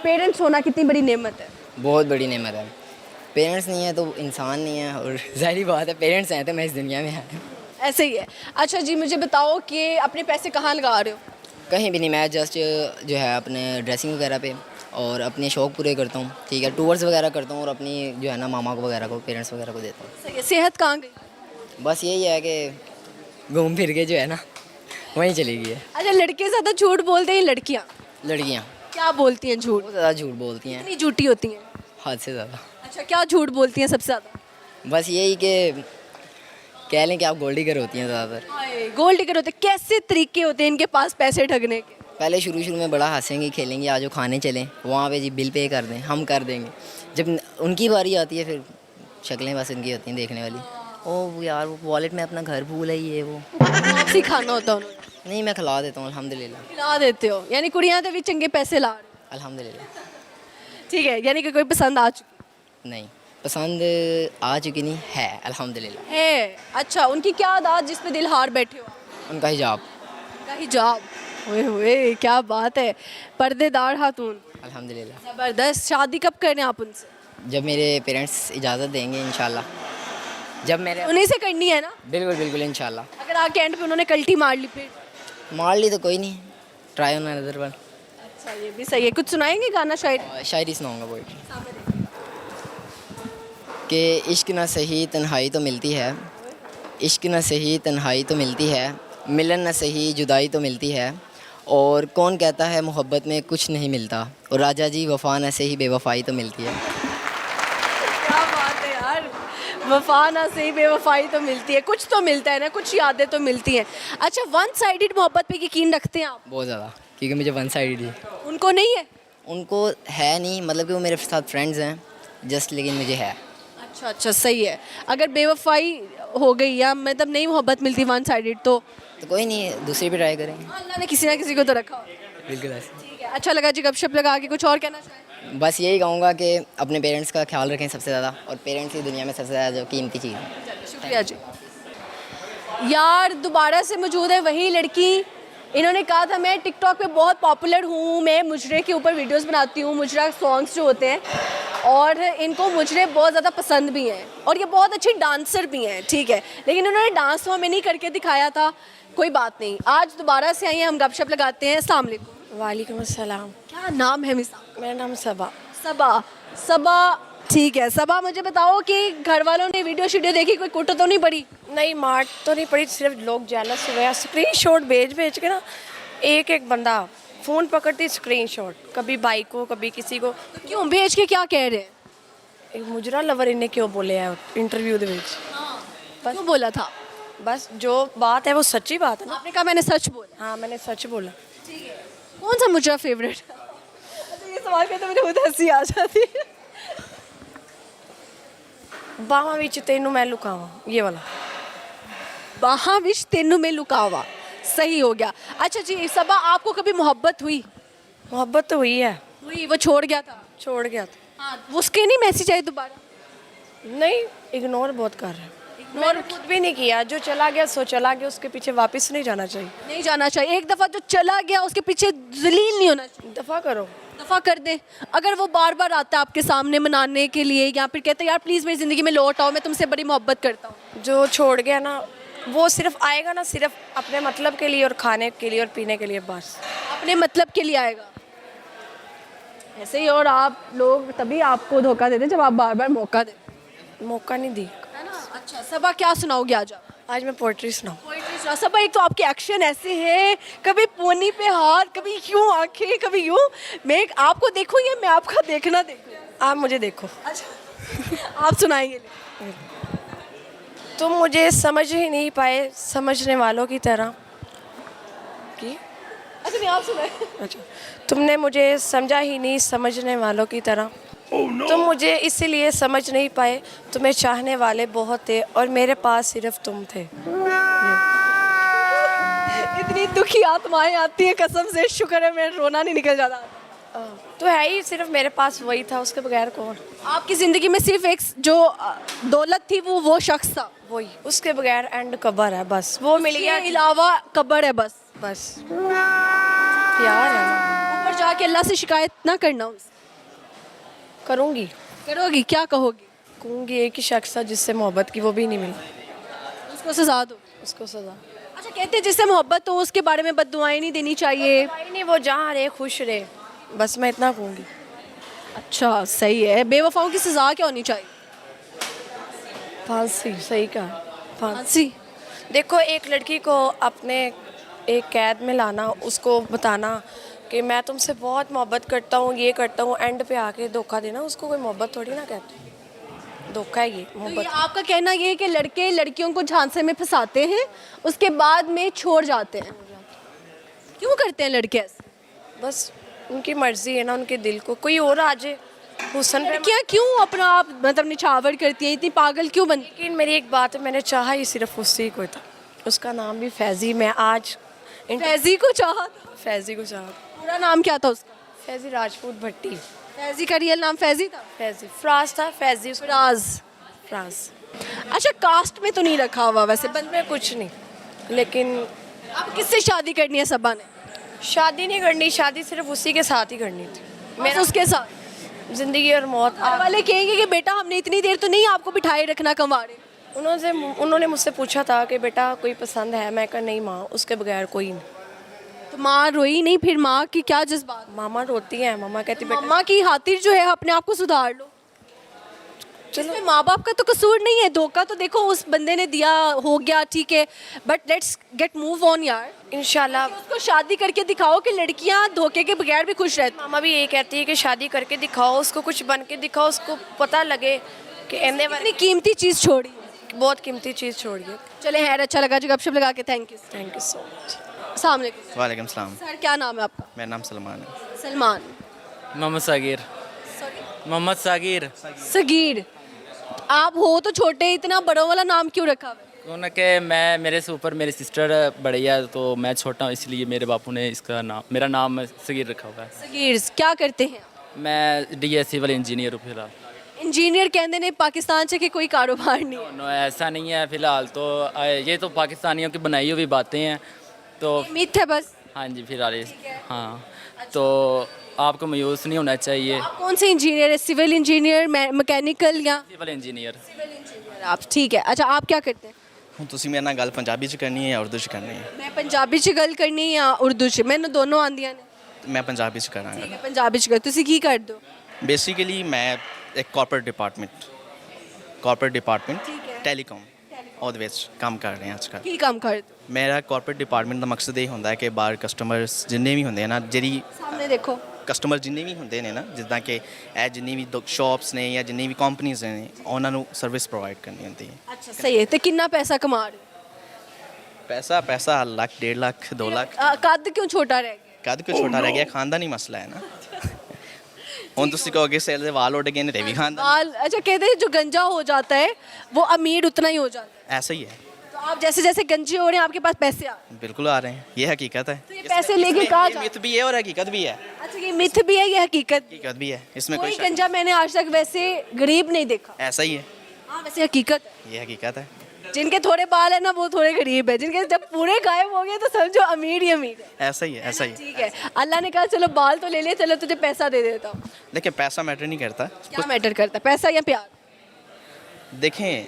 पेरेंट्स होना कितनी बड़ी नेमत है? बहुत बड़ी नेमत है। पेरेंट्स नहीं है तो इंसान नहीं है, और ज़ाहिर बात है पेरेंट्स हैं तो मैं इस दुनिया में आया। ऐसे ही है। अच्छा जी, मुझे बताओ कि अपने पैसे कहाँ लगा रहे हो? कहीं भी नहीं, मैं जस्ट जो है अपने ड्रेसिंग वगैरह पे और अपने शौक़ पूरे करता हूँ, ठीक है, टूर्स वगैरह करता हूँ और अपनी जो है ना मामा को वगैरह को, पेरेंट्स वगैरह को देता हूँ। सही है। सेहत कहाँ गई? बस यही है कि घूम फिर के जो है ना वहीं चली गई है। अच्छा, लड़के ज़्यादा झूठ बोलते हैं लड़कियाँ? लड़कियाँ क्या बोलती हैं झूठ? बहुत ज़्यादा झूठ बोलती हैं, कितनी झूठी होती हैं? हद से ज़्यादा। अच्छा, क्या झूठ बोलती हैं सबसे ज़्यादा? बस यही कि कह लें कि आप गोल्ड डिगर होती हैं ज़्यादातर। गोल्ड डिगर होते? कैसे तरीके होते हैं इनके पास पैसे ठगने के? पहले शुरू में बड़ा हंसेंगी खेलेंगी, आज वो खाने चलें वहाँ पे जी बिल पे कर दें, हम कर देंगे। जब उनकी बारी आती है फिर शक्लें बस उनकी होती हैं देखने वाली, ओ यार वो वॉलेट में अपना घर भूल है, ये वो। आपसे खाना होता है उन्होंने? नहीं, मैं खिला देता हूँ अल्हम्दुलिल्लाह। खिला देते हो, यानी कुड़ियाँ तो भी चंगे पैसे ला रही। अल्हम्दुलिल्लाह। ठीक है, यानी कि कोई पसंद आ चुकी नहीं, पसंद आ चुकी नहीं है अल्हम्दुलिल्लाह। है? अच्छा, उनकी क्या आदत जिस पे दिल हार बैठे हो? उनका हिजाब। उनका हिजाब। ओए होए, क्या बात है, पर्देदार खातून। अल्हम्दुलिल्लाह। ज़बरदस्त। शादी कब करने आप उनसे? जब मेरे पेरेंट्स इजाज़त देंगे इंशाल्लाह, जब मेरे उन्हीं से करनी है ना? बिल्कुल बिल्कुल इंशाल्लाह। अगर आके एंड पे उन्होंने कल्टी मार ली फिर? मार ली तो कोई नहीं, ट्राई ऑन अनदर वन। अच्छा, ये भी सही है। कुछ सुनाएंगे गाना शायरी? शायरी सुनाऊंगा पोइट्री कि इश्क ना सही तन्हाई तो मिलती है, इश्क ना सही तन्हाई तो मिलती है, मिलन ना सही जुदाई तो मिलती है, और कौन कहता है मोहब्बत में कुछ नहीं मिलता, और राजा जी वफ़ा ना सही बेवफ़ाई तो मिलती है। क्या बात है यार, वफा ना सही बेवफाई तो मिलती है, कुछ तो मिलता है ना, कुछ यादें तो मिलती हैं। अच्छा, वन साइडेड मोहब्बत पे यकीन रखते हैं आप? बहुत ज़्यादा, क्योंकि मुझे वन साइड ही। उनको नहीं है? उनको है नहीं, मतलब कि वो मेरे साथ फ्रेंड्स हैं जस्ट, लेकिन मुझे है। अच्छा अच्छा, सही है। अगर बेवफाई हो गई या मतलब नहीं मोहब्बत मिलती वन साइडेड तो कोई नहीं, दूसरी पे ट्राई करेंगे। अल्लाह ने किसी ना किसी को तो रखा होगा। बिल्कुल ऐसे। ठीक है, अच्छा लगा जी गपशप लगा के। कुछ और कहना चाहें? बस यही कहूँगा कि अपने पेरेंट्स का ख्याल रखें सबसे ज़्यादा, और पेरेंट्स ही दुनिया में सबसे ज़्यादा जो कीमती चीज़ है। शुक्रिया जी। यार दोबारा से मौजूद है वही लड़की। इन्होंने कहा था मैं टिकटॉक पे बहुत पॉपुलर हूँ, मैं मुजरे के ऊपर वीडियोस बनाती हूँ, मुजरा सॉन्ग्स जो होते हैं, और इनको मुजरे बहुत ज़्यादा पसंद भी हैं, और ये बहुत अच्छी डांसर भी हैं, ठीक है, लेकिन उन्होंने डांस तो हमें नहीं करके दिखाया था। कोई बात नहीं, आज दोबारा से आई हैं, हम गपशप लगाते हैं। अस्सलाम वालेकुम। वालेकुम अस्सलाम। क्या नाम है मिस? मेरा नाम सबा। सबा। सबा, ठीक है। सबा, मुझे बताओ कि घर वालों ने वीडियो शीडियो देखी, कोई कुट तो नहीं पड़ी? नहीं, मार्ट तो नहीं पड़ी, सिर्फ लोग जेलस हुए। स्क्रीनशॉट भेज के ना एक एक बंदा फ़ोन पकड़ती स्क्रीनशॉट, कभी भाई को कभी किसी को। क्यों भेज के क्या कह रहे हैं? एक मुजरा लवर इन्हें क्यों बोले है इंटरव्यू दे विच। क्यों बोला था? बस जो बात है वो सच्ची बात है ना। आपने कहा मैंने सच बोला। हाँ, मैंने सच बोला। कौन सा मुजरा फेवरेट? अच्छा, ये सवाल करते मुझे खुद हंसी आ जाती है। बावा विच तेनू मैं लुकावा, ये वाला। बाहां विच तेनू में लुकावा, सही हो गया। अच्छा जी सबा, आपको कभी मोहब्बत हुई? मोहब्बत तो हुई है, वही वो छोड़ गया था। छोड़ गया था। हाँ, उसके नहीं मैसेज आए दोबारा? नहीं, इग्नोर बहुत कर रहे हैं। मैंने खुद भी नहीं किया, जो चला गया सो चला गया, उसके पीछे वापस नहीं जाना चाहिए। नहीं जाना चाहिए। एक दफ़ा जो चला गया उसके पीछे जलील नहीं होना चाहिए। दफ़ा करो। दफ़ा कर दे। अगर वो बार बार आता है आपके सामने मनाने के लिए या फिर कहता है यार प्लीज़ मेरी ज़िंदगी में लौट आओ, मैं तुमसे बड़ी मोहब्बत करता हूँ, जो छोड़ गया ना, वो सिर्फ आएगा ना सिर्फ अपने मतलब के लिए और खाने के लिए और पीने के लिए, बस। अपने मतलब के लिए आएगा ऐसे ही। और आप लोग तभी आपको धोखा देते जब आप बार बार मौका देते, मौका नहीं दी। है ना? अच्छा सबा, क्या सुनाओगे आज आप? आज मैं पोइट्री सुनाऊँ? पोइट्री सुना। सबा, एक तो आपके एक्शन ऐसे हैं, कभी पोनी पे हाथ, कभी यूं आंखें, कभी यूं। मैं आपको देखूँ या मैं आपका देखना देखूँ? आप मुझे देखो। अच्छा आप सुनाएंगे। तुम मुझे समझ ही नहीं पाए समझने वालों की तरह कि अच्छा नहीं, आप सुनाए। अच्छा, तुमने मुझे समझा ही नहीं समझने वालों की तरह। तुम मुझे इसीलिए समझ नहीं पाए, तुम्हें चाहने वाले बहुत थे और मेरे पास सिर्फ तुम थे। इतनी दुखी आत्माएं आती हैं, कसम से शुक्र है मेरा रोना नहीं निकल जाता। तो है ही सिर्फ मेरे पास वही था, उसके बगैर कौन? आपकी ज़िंदगी में सिर्फ एक जो दौलत थी वो शख्स था, वही, उसके बगैर एंड कबर है, बस वो मिल गया। इसके अलावा कब्र है बस। बस प्यार है ना। ऊपर जाके अल्लाह से शिकायत ना करना उनसे। करूँगी। करोगी? क्या कहोगी? कहूँगी एक ही शख्स था जिससे मोहब्बत की, वो भी नहीं मिला, उसको सजा दो। उसको सजा। अच्छा कहते हैं जिससे मोहब्बत हो उसके बारे में बद्दुआएं नहीं देनी चाहिए। भाई नहीं, वो जहाँ रहे खुश रहे, बस मैं इतना कहूँगी। अच्छा सही है। बेवफाओं की सजा क्या होनी चाहिए? फांसी। सही कहा, फांसी। फांसी। देखो, एक लड़की को अपने एक कैद में लाना, उसको बताना कि मैं तुमसे बहुत मोहब्बत करता हूँ, ये करता हूँ, एंड पे आके धोखा देना, उसको कोई मोहब्बत थोड़ी ना कहते, धोखा है ये तो ये मोहब्बत। आपका कहना ये है कि लड़के लड़कियों को झांसे में फंसाते हैं, उसके बाद में छोड़ जाते हैं। क्यों करते हैं लड़के ऐसे? बस उनकी मर्जी है ना, उनके दिल को कोई और आ जाए हुसन पे। लड़कियाँ क्यों अपना आप मतलब निछावर करती हैं, इतनी पागल क्यों बनती? लेकिन मेरी एक बात है, मैंने चाहा ही सिर्फ उससे को था, उसका नाम भी फैज़ी। मैं आज फैजी को चाहा था? फैज़ी को चाहा। पूरा नाम क्या था उसका? फैज़ी राजपूत भट्टी। फैजी का रियल नाम फैजी था? फैज़ी फ्राज था, फैज़ी उसका फराज। फ्राज। अच्छा कास्ट में तो नहीं रखा हुआ वैसे बंद में कुछ नहीं, लेकिन अब किससे शादी करनी है सबा ने? शादी नहीं करनी, शादी सिर्फ उसी के साथ ही करनी थी, मेरा उसके साथ ज़िंदगी और मौत। घर वाले कहेंगे कि बेटा हमने इतनी देर तो नहीं आपको बिठाए रखना कंवारे। उन्होंने मुझसे पूछा था कि बेटा कोई पसंद है, मैं कहा नहीं माँ, उसके बगैर कोई नहीं। तो माँ रोई नहीं? फिर माँ की क्या जज्बात? मामा रोती हैं, मामा कहती बेटा मम्मा की खातिर जो है अपने आप को सुधार लो। चलो माँ बाप का तो कसूर नहीं है, धोखा तो देखो उस बंदे ने दिया, हो गया ठीक है, but let's get move on यार। इंशाल्लाह उसको शादी करके दिखाओ कि लड़कियाँ धोखे के बगैर भी खुश रहती। मामा भी यही कहती है कि शादी करके दिखाओ, उसको कुछ बन के दिखाओ, उसको पता लगे कि एने इतनी कीमती चीज़ छोड़ी, बहुत कीमती चीज़ छोड़िए। चले खैर, अच्छा लगा जो गपशप लगा के। Thank you. Thank you so much. अस्सलाम वालेकुम। वालेकुम सलाम। सर क्या नाम है आपका? मेरा नाम सलमान है। सलमान। मोहम्मद सागिर। मोहम्मद सागिर। सगीर। आप हो तो छोटे, इतना बड़ों वाला नाम क्यों रखा हुआ है? क्यों कि मैं, मेरे से ऊपर मेरी सिस्टर बड़ी है तो मैं छोटा हूँ, इसलिए मेरे बापू ने इसका नाम, मेरा नाम सगीर रखा हुआ है। सगीर। क्या करते हैं? मैं डीएस सिविल इंजीनियर हूँ फिलहाल। इंजीनियर कहते ने पाकिस्तान से कि कोई कारोबार नहीं है। नो ऐसा नहीं है फिलहाल तो, ये तो पाकिस्तानियों की बनाई हुई बातें हैं तो। मिथ है बस। हाँ जी फिलहाल हाँ, तो आपको मायूस नहीं होना चाहिए। आप कौन से इंजीनियर है? सिविल इंजीनियर, मैकेनिकल या? Civil engineer. आप ठीक है। अच्छा आप क्या करते हैं? ਹੁਣ ਤੁਸੀਂ ਮੇਰੇ ਨਾਲ ਗੱਲ ਪੰਜਾਬੀ ਚ ਕਰਨੀ ਹੈ ਜਾਂ ਉਰਦੂ ਚ ਕਰਨੀ ਹੈ? मैं पंजाबी च गल करनी या उर्दू च? मैंने दोनों आंदियां ने। ਮੈਂ ਪੰਜਾਬੀ ਚ ਕਰਾਂਗਾ। ठीक है पंजाबी च कर। तुसी की करदे हो? ਬੇਸਿਕਲੀ ਮੈਂ ਇੱਕ ਕਾਰਪੋਰੇਟ ਡਿਪਾਰਟਮੈਂਟ ਟੈਲੀਕਾਮ ਉਹਦੇ ਵਿੱਚ ਕੰਮ ਕਰ ਰਿਹਾ ਅੱਜ ਕੱਲ੍ਹ। की काम करदे हो? ਮੇਰਾ ਕਾਰਪੋਰੇਟ ਡਿਪਾਰਟਮੈਂਟ ਦਾ ਮਕਸਦ ਇਹ ਹੁੰਦਾ ਹੈ ਕਿ ਬਾਹਰ ਕਸਟਮਰਸ ਜਿੰਨੇ ਵੀ ਹੁੰਦੇ ਆ ਨਾ, ਜਿਹੜੀ सामने देखो। ਕਸਟਮਰ ਜਿੰਨੇ ਵੀ ਹੁੰਦੇ ਨੇ ਨਾ, ਜਿੱਦਾਂ ਕਿ ਇਹ ਜਿੰਨੀ ਵੀ ਸ਼ਾਪਸ ਨੇ ਜਾਂ ਜਿੰਨੀ ਵੀ ਕੰਪਨੀਆਂ ਨੇ, ਉਹਨਾਂ ਨੂੰ ਸਰਵਿਸ ਪ੍ਰੋਵਾਈਡ ਕਰਨੀ ਹੁੰਦੀ ਹੈ। अच्छा सही है। तो कितना पैसा कमा रहे हो? ਪੈਸਾ ਲੱਖ 1.5 ਲੱਖ 2 ਲੱਖ। कद क्यों छोटा रह गया? ਕਦ ਕਿਉਂ ਛੋਟਾ ਰਹਿ ਗਿਆ? ਖਾਨਦਾਨੀ ਮਸਲਾ ਹੈ ਨਾ। ਹੁਣ ਤੁਸੀਂ ਕਹੋਗੇ ਸਿਰ ਦੇ ਵਾਲ ਉੱਡ ਗਏ ਨੇ, ਤੇ ਵੀ ਖਾਨਦਾਨ बाल। अच्छा कहते हैं जो गंजा हो जाता है वो अमीर उतना ही हो जाता ऐसा ही है। है। तो आप जैसे जैसे गंजे हो रहे हैं आपके पास पैसे आ रहे हैं। बिल्कुल आ रहे हैं, ये हकीकत है। तो ये पैसे लेके कहाँ जा मिथ भी है और हकीकत भी है। अच्छा ये मिथ भी है ये हकीकत भी है। हकीकत भी है, इसमें कोई कोई शक नहीं। गंजा मैंने आज तक वैसे गरीब नहीं देखा। ऐसा ही है, हाँ वैसे हकीकत है। ये हकीकत है। जिनके थोड़े बाल है ना वो थोड़े गरीब है, जिनके जब पूरे गायब हो गए तो समझो अमीर ही अमीर है। ऐसा ही है, ऐसा ही है। ठीक है, अल्लाह ने कहा चलो बाल तो ले लिए, चलो तुझे पैसा दे देता हूँ। देखिए पैसा मैटर नहीं करता। क्या मैटर करता है, पैसा या प्यार? देखें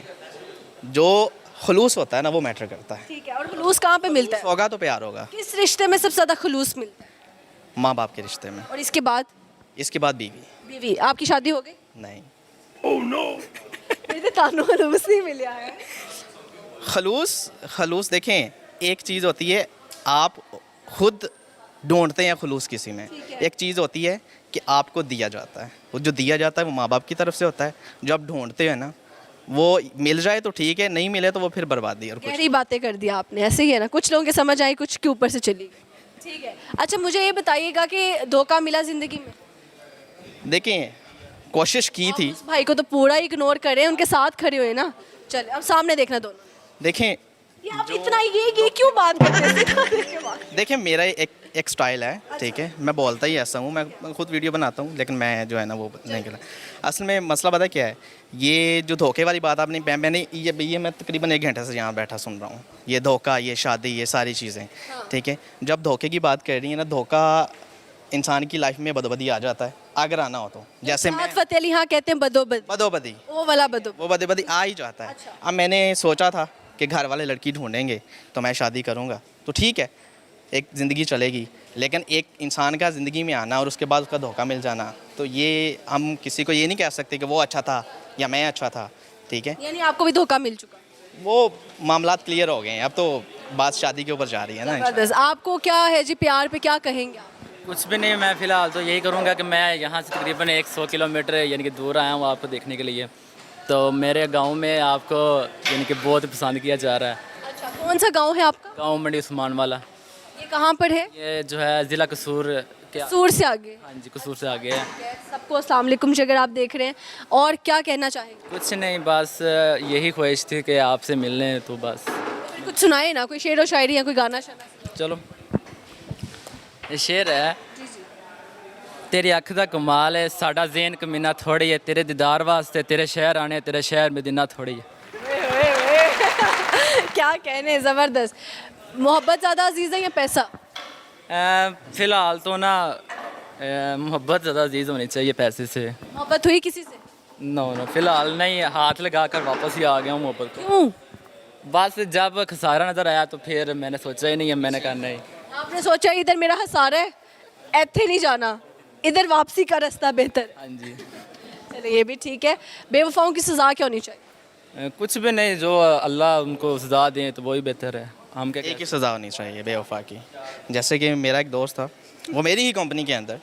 जो खलूस होता है ना वो मैटर करता है। ठीक है, और खलूस कहाँ पे मिलता है? होगा तो प्यार होगा। किस रिश्ते में सबसे ज्यादा खलूस मिलता है? माँ बाप के रिश्ते में, और इसके बाद? इसके बाद बीवी। बीवी। आपकी शादी हो गई? नहीं, मुझे तानो खलूस नहीं मिला है। खलूस देखें एक चीज़ होती है आप खुद ढूंढते हैं खलूस किसी में, एक चीज़ होती है कि आपको दिया जाता है। वो जो दिया जाता है वो माँ बाप की तरफ से होता है। जो आप ढूंढते हैं ना वो मिल जाए तो ठीक है, नहीं मिले तो वो फिर बर्बादी है और कुछ। गहरी बातें कर दी आपने, ऐसे ही है ना, कुछ लोगों के समझ आई, कुछ के ऊपर से चली गई। ठीक है, अच्छा मुझे ये बताइएगा कि धोखा मिला जिंदगी में? देखें कोशिश की थी। उस भाई को तो पूरा इग्नोर करें, उनके साथ खड़े हुए ना। चले अब सामने देखना दोनों। देखें ये आप इतना ये क्यों बात करते हैं? सीधा देख के बात। देखें मेरा एक स्टाइल है, ठीक है, मैं बोलता ही ऐसा हूँ, मैं खुद वीडियो बनाता हूँ, लेकिन मैं जो है ना वो नहीं करता। असल में मसला पता क्या है, ये जो धोखे वाली बात आपने मैंने ये मैं तकरीबन 1 घंटे से यहाँ बैठा सुन रहा हूँ। ये धोखा, ये शादी, ये सारी चीज़ें, ठीक है। जब धोखे की बात कर रही है ना, धोखा इंसान की लाइफ में बदोबदी आ जाता है अगर आना हो तो। जैसे मैं फतेह अली हाँ कहते हैं बदोबदी, बदोबदी वो वाला बदोबदी। वो बदोबदी आ ही जाता है। अब मैंने सोचा था कि घर वाले लड़की ढूंढेंगे तो मैं शादी करूँगा तो ठीक है, एक ज़िंदगी चलेगी। लेकिन एक इंसान का ज़िंदगी में आना और उसके बाद उसका धोखा मिल जाना, तो ये हम किसी को ये नहीं कह सकते कि वो अच्छा था या मैं अच्छा था, ठीक है। यानी आपको भी धोखा मिल चुका? वो मामलात क्लियर हो गए हैं, अब तो बात शादी के ऊपर जा रही है ना। जबरदस्त। आपको क्या है जी, प्यार पे क्या कहेंगे आप? कुछ भी नहीं, मैं फ़िलहाल तो यही करूँगा कि मैं यहाँ से तकरीबन 100 किलोमीटर यानी कि दूर आया हूँ आपको देखने के लिए। तो मेरे गांव में आपको यानी कि बहुत पसंद किया जा रहा है। अच्छा, कौन सा गांव है आपका? गांव मंडी उस्मान वाला। ये कहाँ पर है? ये जो है ज़िला कसूर के, कसूर से आगे? हाँ जी कसूर से आगे है। सबको अस्सलाम वालेकुम जी, अगर आप देख रहे हैं। और क्या कहना चाहेंगे? कुछ नहीं, बस यही ख्वाहिश थी कि आपसे मिलने, तो बस। फिर कुछ सुनाए ना, कोई शेर व शायरी या कोई गाना शाना। चलो ये शेर है। तेरी अख दा कमाल है, साडा ज़हन कमीना थोड़ी है, तेरे दीदार वास्ते तेरे शहर आने, तेरे शहर मदीना थोड़ी है। क्या कहने, ज़बरदस्त। मोहब्बत ज़्यादा अजीज़ है या पैसा? फ़िलहाल तो ना मोहब्बत ज़्यादा अजीज़ होनी चाहिए पैसे से। मोहब्बत हुई किसी से? नो फ़िलहाल नहीं, हाथ लगा कर वापस ही आ गया हूँ मोहब्बत को। क्यों? बस जब खसारा नज़र आया तो फिर मैंने सोचा ही नहीं है, मैंने कहा नहीं। आपने सोचा इधर मेरा हसारा है, ऐथे नहीं जाना, इधर वापसी का रास्ता बेहतर। हाँ जी। चलिए ये भी ठीक है। बेवफाओं की सज़ा क्या होनी चाहिए? कुछ भी नहीं, जो अल्लाह उनको सज़ा दें तो वही बेहतर है। हम क्या एक ही सज़ा होनी चाहिए बेवफा की। जैसे कि मेरा एक दोस्त था, वो मेरी ही कंपनी के अंदर,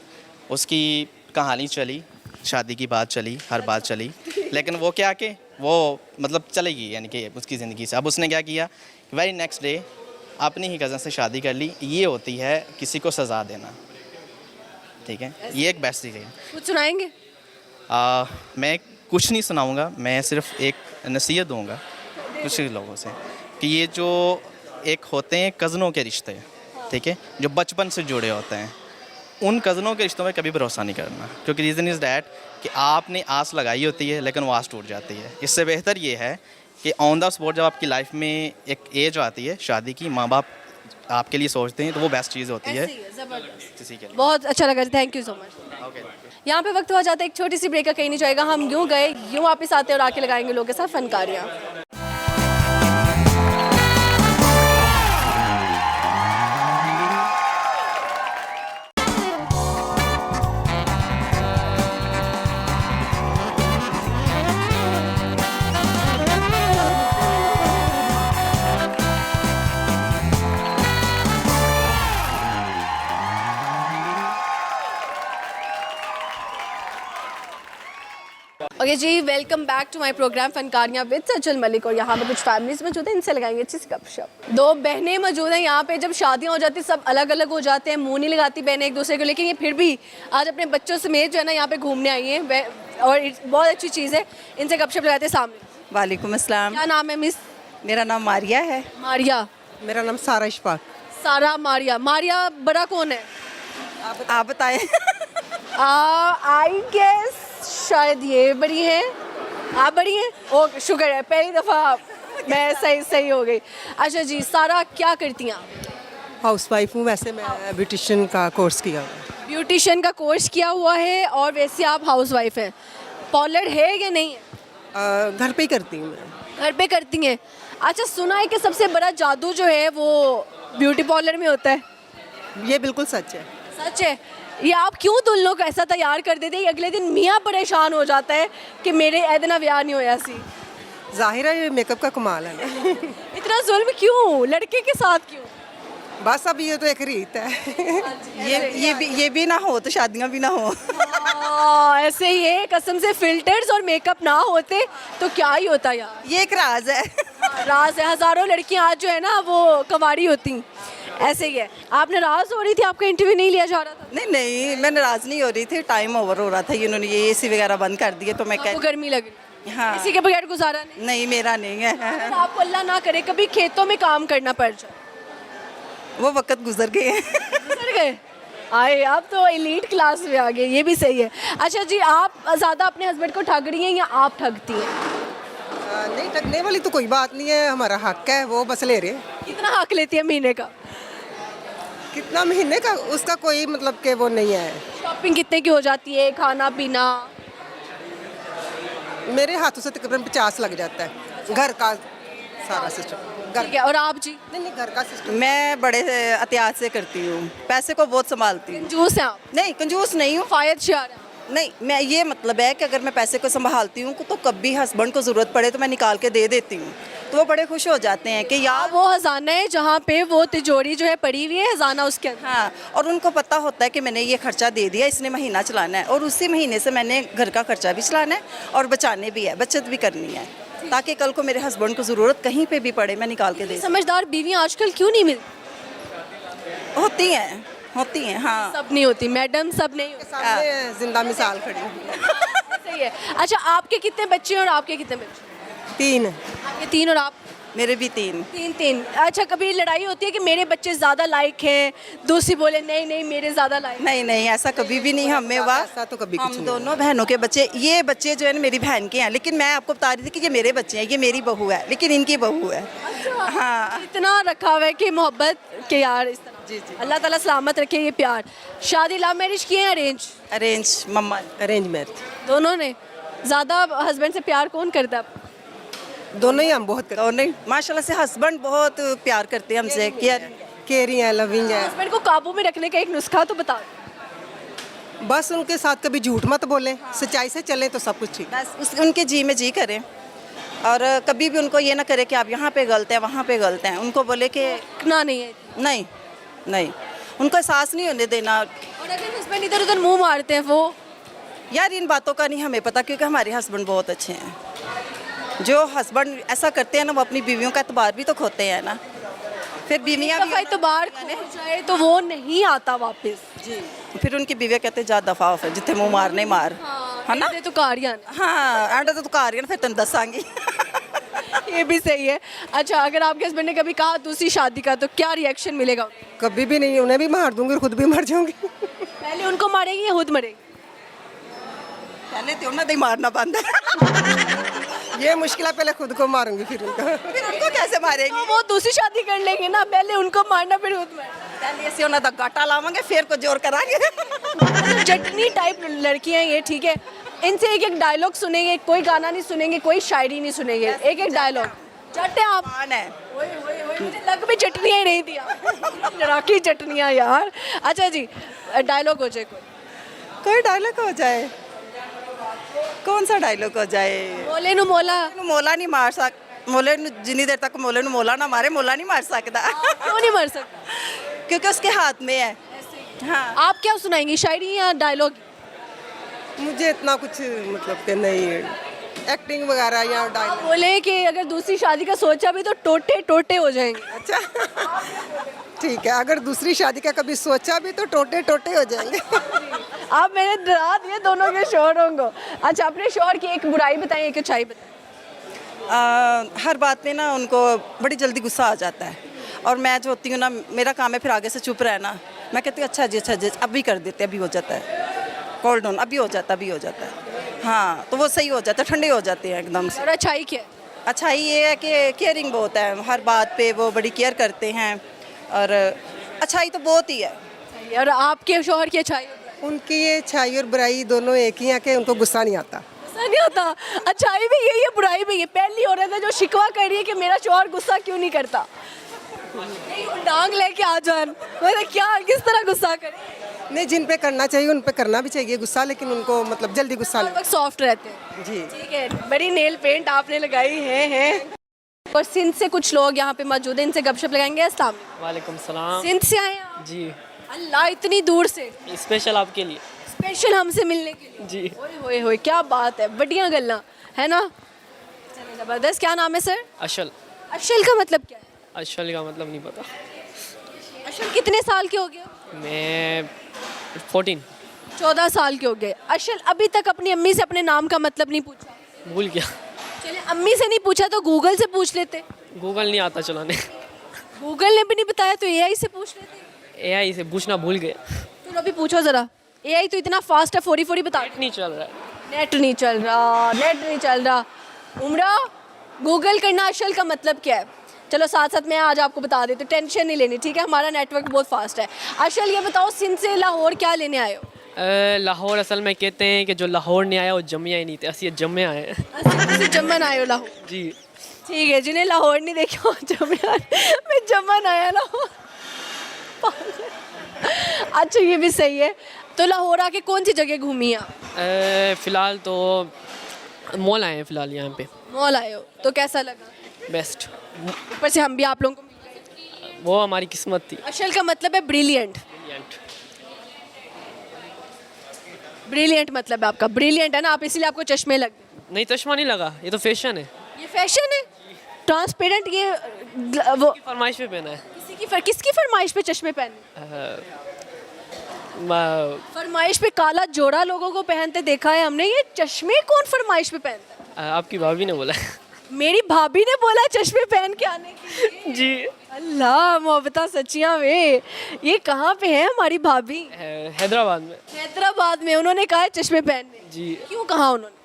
उसकी कहानी चली, शादी की बात चली, हर बात चली, लेकिन वो क्या कि वो मतलब चलेगी यानी कि उसकी ज़िंदगी से। अब उसने क्या किया, वेरी नेक्स्ट डे अपनी ही कज़न से शादी कर ली। ये होती है किसी को सज़ा देना, ठीक है। ये एक बेस्ट चीज़ है। कुछ सुनाएंगे? मैं कुछ नहीं सुनाऊंगा, मैं सिर्फ एक नसीहत दूंगा कुछ लोगों से कि ये जो एक होते हैं कज़नों के रिश्ते, ठीक है, जो बचपन से जुड़े होते हैं, उन कज़नों के रिश्तों में कभी भरोसा नहीं करना, क्योंकि रीज़न इज़ डैट कि आपने आस लगाई होती है लेकिन वो आस टूट जाती है। इससे बेहतर ये है कि ऑन द स्पॉट जब आपकी लाइफ में एक एज आती है शादी की, माँ बाप आपके लिए सोचते हैं, तो वो बेस्ट चीज़ होती है किसी के लिए। बहुत अच्छा लगा, थैंक यू सो मच। यहाँ पे वक्त हुआ जाता है एक छोटी सी ब्रेक का, कहीं नहीं जाएगा। हम यूँ गए यूँ वापस आते हैं और आके लगाएंगे लोगों के साथ फनकारियाँ। ओके जी, welcome back to my programme Funkariyan with Sajal Malik. और यहाँ पे कुछ फैमिलीज मौजूद हैं, इनसे लगाएंगे अच्छी सी गपशप। 2 बहनें मौजूद हैं यहाँ पे। जब शादियाँ हो जाती सब अलग अलग हो जाते हैं, मुंह नहीं लगाती बहनें एक दूसरे को, लेकिन ये फिर भी आज अपने बच्चों समेत जो है ना यहाँ पे घूमने आई हैं और बहुत अच्छी चीज़ है। इनसे गपशप लगाते हैं। सामने वालेकुम अस्सलाम। क्या नाम है मिस? मेरा नाम मारिया है। मारिया। मेरा नाम सारा इशफाक। सारा मारिया। मारिया बड़ा कौन है? आप बताएं। आई गेस शायद ये बड़ी है। आप बड़ी हैं? ओके, शुक्र है, पहली दफ़ा मैं सही हो गई। अच्छा जी, सारा क्या करती हैं आप? हाउसवाइफ हूँ, वैसे मैं ब्यूटिशियन का कोर्स किया हुआ है। ब्यूटिशियन का कोर्स किया हुआ है और वैसे आप हाउसवाइफ हैं। पार्लर है या नहीं है? घर पे ही करती हूँ मैं। घर पे करती हैं। अच्छा, सुना है कि सबसे बड़ा जादू जो है वो ब्यूटी पार्लर में होता है। ये बिल्कुल सच है। सच है? ये आप क्यों दुल्हनों को ऐसा तैयार कर देते हैं अगले दिन मियाँ परेशान हो जाता है कि मेरे ऐदना ब्याह नहीं होया सी? जाहिर है ये मेकअप का कमाल है ना। इतना जुल्म क्यों लड़के के साथ क्यों? बस अब ये तो एक रीत है। ये भी ना हो तो शादियाँ भी ना हो। ऐसे ही है, कसम से फिल्टर्स और मेकअप ना होते तो क्या ही होता यार। ये एक राज है। राज है। हजारों लड़कियां आज जो है ना वो कवाड़ी होती, ऐसे ही है। आप नाराज हो रही थी, आपका इंटरव्यू नहीं लिया जा रहा था? नहीं, मैं नाराज नहीं हो रही थी, टाइम ओवर हो रहा था। इन्होंने ये एसी वगैरह बंद कर दिए तो मैं आपको गर्मी लग रही? हाँ। इसी के बगैर गुजारा नहीं? नहीं, मेरा नहीं है। अगर आपको अल्लाह ना करे कभी खेतों में काम करना पड़ जाए? वो वक्त गुजर गए हैं। गुजर गए? आए, आप तो एलीट क्लास में आ गए, ये भी सही है। अच्छा जी, आप ज़्यादा अपने हस्बैंड को ठग रही हैं या आप ठगती हैं? नहीं, ठगने वाली तो कोई बात नहीं है, हमारा हक है, वो बस ले रहे हैं। कितना हक लेती है महीने का? कितना महीने का उसका कोई मतलब के वो नहीं है। शॉपिंग कितने की हो जाती है, खाना पीना? मेरे हाथों से तकरीबन 50 लग जाता है, घर का सारा सिस्टम। ठीक है। और आप जी? नहीं, घर का सिस्टम। मैं बड़े एहतियात से करती हूँ, पैसे को बहुत संभालती हूँ। कंजूस हैं आप? नहीं, कंजूस नहीं हूँ। फायद शार है? नहीं, मैं ये मतलब है कि अगर मैं पैसे को संभालती हूँ तो कभी हस्बैंड को ज़रूरत पड़े तो मैं निकाल के दे देती हूँ, तो वो बड़े खुश हो जाते हैं कि यार वो खजाना है जहाँ पे वो तिजोरी जो है पड़ी हुई है, खजाना उसके अंदर। हाँ, और उनको पता होता है कि मैंने ये खर्चा दे दिया, इसने महीना चलाना है और उसी महीने से मैंने घर का खर्चा भी चलाना है और बचाने भी है, बचत भी करनी है, ताकि कल को मेरे हस्बैंड को ज़रूरत कहीं पे भी पड़े मैं निकाल के दे। समझदार बीवियाँ आजकल क्यों नहीं मिलती? होती हैं, हाँ। सब नहीं होती मैडम, सब नहीं होती। सामने जिंदा मिसाल खड़ी है। सही है। अच्छा, आपके कितने बच्चे हैं और आपके कितने बच्चे? 3। आपके 3 और आप? मेरे भी 3। 3। अच्छा, कभी लड़ाई होती है कि मेरे बच्चे ज़्यादा लाइक हैं, दूसरी बोले नहीं मेरे ज़्यादा लाइक? नहीं, ऐसा कभी भी नहीं हमें हुआ। ऐसा तो कभी कुछ हम नहीं। दोनों बहनों के बच्चे, ये बच्चे जो है ना मेरी बहन के हैं, लेकिन मैं आपको बता रही थी कि ये मेरे बच्चे हैं, ये मेरी बहू है, लेकिन इनकी बहू है। हाँ, इतना रखा हुआ है कि मोहब्बत के यार इस तरह। जी। अल्लाह ताला सलामत रखे ये प्यार। शादी लव मैरिज किए हैं अरेंज मम्मा। Arrange marriage. दोनों ने? ज़्यादा हस्बैंड से प्यार कौन करता है? दोनों ही हम बहुत करते और नहीं, माशाल्लाह से हस्बैंड बहुत प्यार करते हैं हमसे, केयरिंग है, लविंग है। हस्बैंड को काबू में रखने का एक नुस्खा तो बता। बस उनके साथ कभी झूठ मत बोलें, सच्चाई से चलें तो सब कुछ ठीक। बस उनके जी में जी करें और कभी भी उनको ये ना करे कि आप यहाँ पे गलत हैं, वहाँ पे गलत हैं। उनको बोले कि ना नहीं है। नहीं, उनको एहसास नहीं होने देना। और अगर हस्बैंड इधर उधर मुंह मारते हैं वो? यार इन बातों का नहीं हमें पता, क्योंकि हमारे हस्बैंड बहुत अच्छे हैं। जो हस्बैंड ऐसा करते हैं ना, वो अपनी बीवियों का एतबार भी तो खोते हैं ना। फिर बीवियाँ भी एतबार खो जाए तो वो नहीं आता वापस। जी, फिर उनकी बीवियाँ कहते हैं जा दफा हो, फिर जिथे मुँह मारने मार, है ना। तो कारियां। हाँ, एंड तो कारियां फिर तेन दसांगी। ये भी सही है। अच्छा, अगर आपके हस्बैंड ने कभी कहा दूसरी शादी का तो क्या रिएक्शन मिलेगा? कभी भी नहीं, उन्हें भी मार दूंगी और खुद भी मर जाऊंगी। पहले उनको मारेंगे या खुद मरेंगे? पहले तो उन्हें मारना बंद है। ये मुश्किल है, पहले खुद को मारूंगी फिर उनको कैसे मारेंगे? तो वो दूसरी शादी कर लेंगे ना, पहले उनको मारना फिर खुद मारना। पहले से उन्हें गाटा लावांगे फिर को जोर करांगे। जटनी टाइप लड़कियां ये, ठीक है, इनसे एक डायलॉग सुनेंगे, कोई गाना नहीं सुनेंगे, कोई शायरी नहीं सुनेंगे, एक डायलॉग। जट है आप? मुझे लग भी चटनियाँ ही नहीं दिया। लड़ाकी चटनियाँ यार। अच्छा जी, डायलॉग हो जाए कोई डायलॉग हो जाए। कौन सा डायलॉग हो जाए? मोले नु मोला। मोला नहीं मार सक, मोले जितनी देर तक मोले नु मोला ना मारे, मोला नहीं मार सकता। क्यों नहीं मार सकता? क्योंकि उसके हाथ में है। हाँ। आप क्या सुनाएंगी, शायरी या डायलॉग? मुझे इतना कुछ मतलब कि नहीं, एक्टिंग वगैरह या डायलॉग। बोले कि अगर दूसरी शादी का सोचा भी तो टोटे टोटे हो जाएंगे। अच्छा, ठीक है, अगर दूसरी शादी का कभी सोचा भी तो टोटे टोटे हो जाएंगे। आप मैंने डरा दिए दोनों के शोहरों को। अच्छा, अपने शोहर की एक बुराई बताएं, एक अच्छाई बताएं। हर बात पे ना उनको बड़ी जल्दी गुस्सा आ जाता है, और मैं जो होती हूँ ना, मेरा काम है फिर आगे से चुप रहना। मैं कहती हूँ अच्छा जी अभी कर देते, अभी हो जाता है, कॉल डाउन अभी हो जाता है। हाँ, तो वो सही हो जाता है, ठंडे हो जाते हैं एकदम से। और अच्छाई क्या है? अच्छा ये है कि केयरिंग बहुत है, हर बात पे वो बड़ी केयर करते हैं, और अच्छाई तो बहुत ही है। और आपके शौहर की अच्छाई? उनकी ये अच्छाई और बुराई दोनों एक ही है कि उनको गुस्सा नहीं आता। गुस्सा नहीं आता? अच्छाई भी यही है, बुराई भी ये। पहली औरत है जो शिकवा कर रही है कि मेरा शौहर गुस्सा क्यों नहीं करता। डांग लेके आ जान, मतलब क्या किस तरह गुस्सा करे? नहीं, जिन पे करना चाहिए उन पे करना भी चाहिए गुस्सा, लेकिन उनको मतलब जल्दी गुस्सा नहीं। सॉफ्ट रहते हैं जी ठीक है। बड़ी नेल पेंट आपने लगाई है। और सिंध से कुछ लोग यहाँ पे मौजूद हैं, इनसे गपशप लगाएंगे। अस्सलाम वालेकुम सलाम। सिंध से आए हैं आप? जी, अल्लाह, इतनी दूर से स्पेशल आपके लिए। स्पेशल हमसे मिलने के लिए? जी। ओए होए होए, क्या बात है, बढ़िया गल्ला है ना। चलिए जबरदस्त। क्या नाम है सर? अशल। अशल का मतलब क्या है? अशल का मतलब नहीं पता। अशल कितने साल के हो गए? मैं 14। 14 साल के हो गए। अशल अभी तक अपनी अम्मी से अपने नाम का मतलब नहीं पूछा? भूल गया। चलिए, अम्मी से नहीं पूछा तो गूगल से पूछ लेते। गूगल नहीं आता चलाने। गूगल ने भी नहीं बताया तो एआई से पूछ लेते। एआई से पूछना भूल गया। तो अभी पूछो ज़रा। एआई तो इतना फास्ट है, फोरी फोरी बता। नेट नहीं चल रहा है। नेट नहीं चल रहा। उमरा, गूगल करना अशल का मतलब क्या है? चलो साथ साथ मैं आज आपको बता देती हूँ, टेंशन नहीं लेनी ठीक है, हमारा नेटवर्क बहुत फास्ट है। अशल ये बताओ, सिंध से लाहौर क्या लेने आए हो? लाहौर असल में कहते हैं कि जो लाहौर नहीं आया वो जमिया ही नहीं थे, असली जमे आए हैं। असली जमन आए हो लाहौर? जी ठीक है, जिन्हें लाहौर नहीं देखा वो मैं जमन आया लाहौर। अच्छा ये भी सही है। तो लाहौर आके कौन सी जगह घूमी आप? फ़िलहाल तो मॉल आए हैं फ़िलहाल यहाँ पे। मॉल आए हो तो कैसा लगा? बेस्ट। ऊपर से हम भी आप लोगों को मिल गए। वो हमारी किस्मत थी। अशल का मतलब है ब्रिलियंट। ब्रिलियंट मतलब है आपका, ब्रिलियंट है ना आप, इसीलिए आपको चश्मे लग गए। नहीं, चश्मा नहीं लगा, ये तो फैशन है। ये फैशन है? ट्रांसपेरेंट ये वो फरमाइश पे पहना है। किसकी फरमाइश पे चश्मे पहने? फरमाइश पे काला जोड़ा लोगों को पहनते देखा है हमने, ये चश्मे कौन फरमाइश पे पहनता है? आपकी भाभी ने बोला है। मेरी भाभी ने बोला चश्मे पहन के आने के लिए? जी। अल्लाह, मोहब्बता सच्चियां वे। ये कहाँ पे है हमारी भाभी? हैदराबाद में। हैदराबाद में। उन्होंने कहा है चश्मे पहनने? जी। क्यों कहा उन्होंने?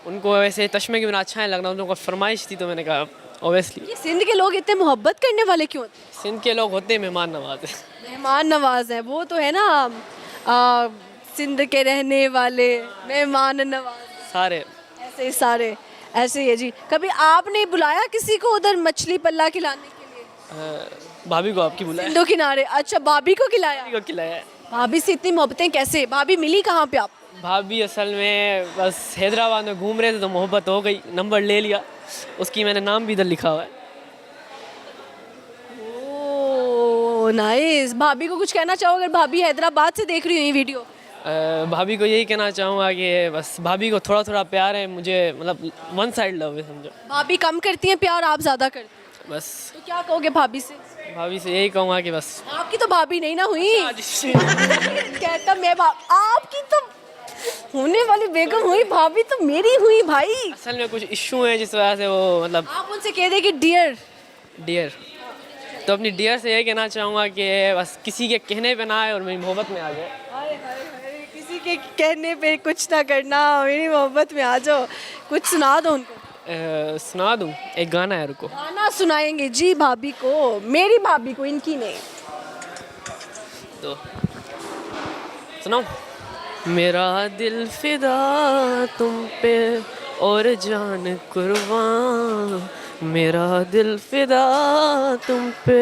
उनको वैसे चश्मे के बिना अच्छा नहीं लगना, उनको फरमाइश थी तो मैंने कहा ओबियसली। ये सिंध के लोग इतने मोहब्बत करने वाले क्यों होते हैं? सिंध के लोग होते हैं मेहमान नवाज। मेहमान नवाज है, वो तो है ना सिंध के रहने वाले मेहमान नवाज सारे ऐसे ही सारे ऐसे ही है जी। कभी आपने बुलाया किसी को उधर मछली पल्ला खिलाने के लिए? भाभी को आपकी बुलाया। सिंधु किनारे? अच्छा, भाभी को खिलाया? भाभी को खिलाया। भाभी से इतनी मोहब्बतें कैसे? भाभी मिली कहाँ पे आप? भाभी असल में बस हैदराबाद में घूम रहे थे तो मोहब्बत हो गई, नंबर ले लिया, उसकी मैंने नाम भी इधर लिखा हुआ है। Oh nice. भाभी को कुछ कहना चाहो अगर भाभी हैदराबाद से देख रही हो ये वीडियो? भाभी को यही कहना चाहूँगा कि बस भाभी को थोड़ा थोड़ा प्यार है, मुझे मतलब वन साइड लव है समझो। भाभी कम करती हैं प्यार, आप ज़्यादा करते हैं? बस तो क्या कहोगे भाभी से? भाभी से यही कहूँगा कि बस आपकी तो भाभी नहीं ना हुई। कहता मैं आपकी तो होने वाली बेगम हुई, भाभी तो मेरी हुई भाई। असल में कुछ इशू है जिस वजह से वो मतलब। आप उनसे कह दे कि डियर। डियर तो अपनी डियर से यही कहना चाहूँगा कि बस किसी के कहने पे ना आए और मेरी मोहब्बत में आ जाए। किसी के कहने पे कुछ ना करना, मेरी मोहब्बत में आ जाओ। कुछ सुना दो उनको। सुना दूँ? एक गाना है, रुको। गाना सुनाएंगे जी भाभी को, मेरी भाभी को, इनकी नहीं। तो सुनाओ। मेरा दिल फिदा तुम पे और जान कुर्बान, मेरा दिल फिदा तुम पे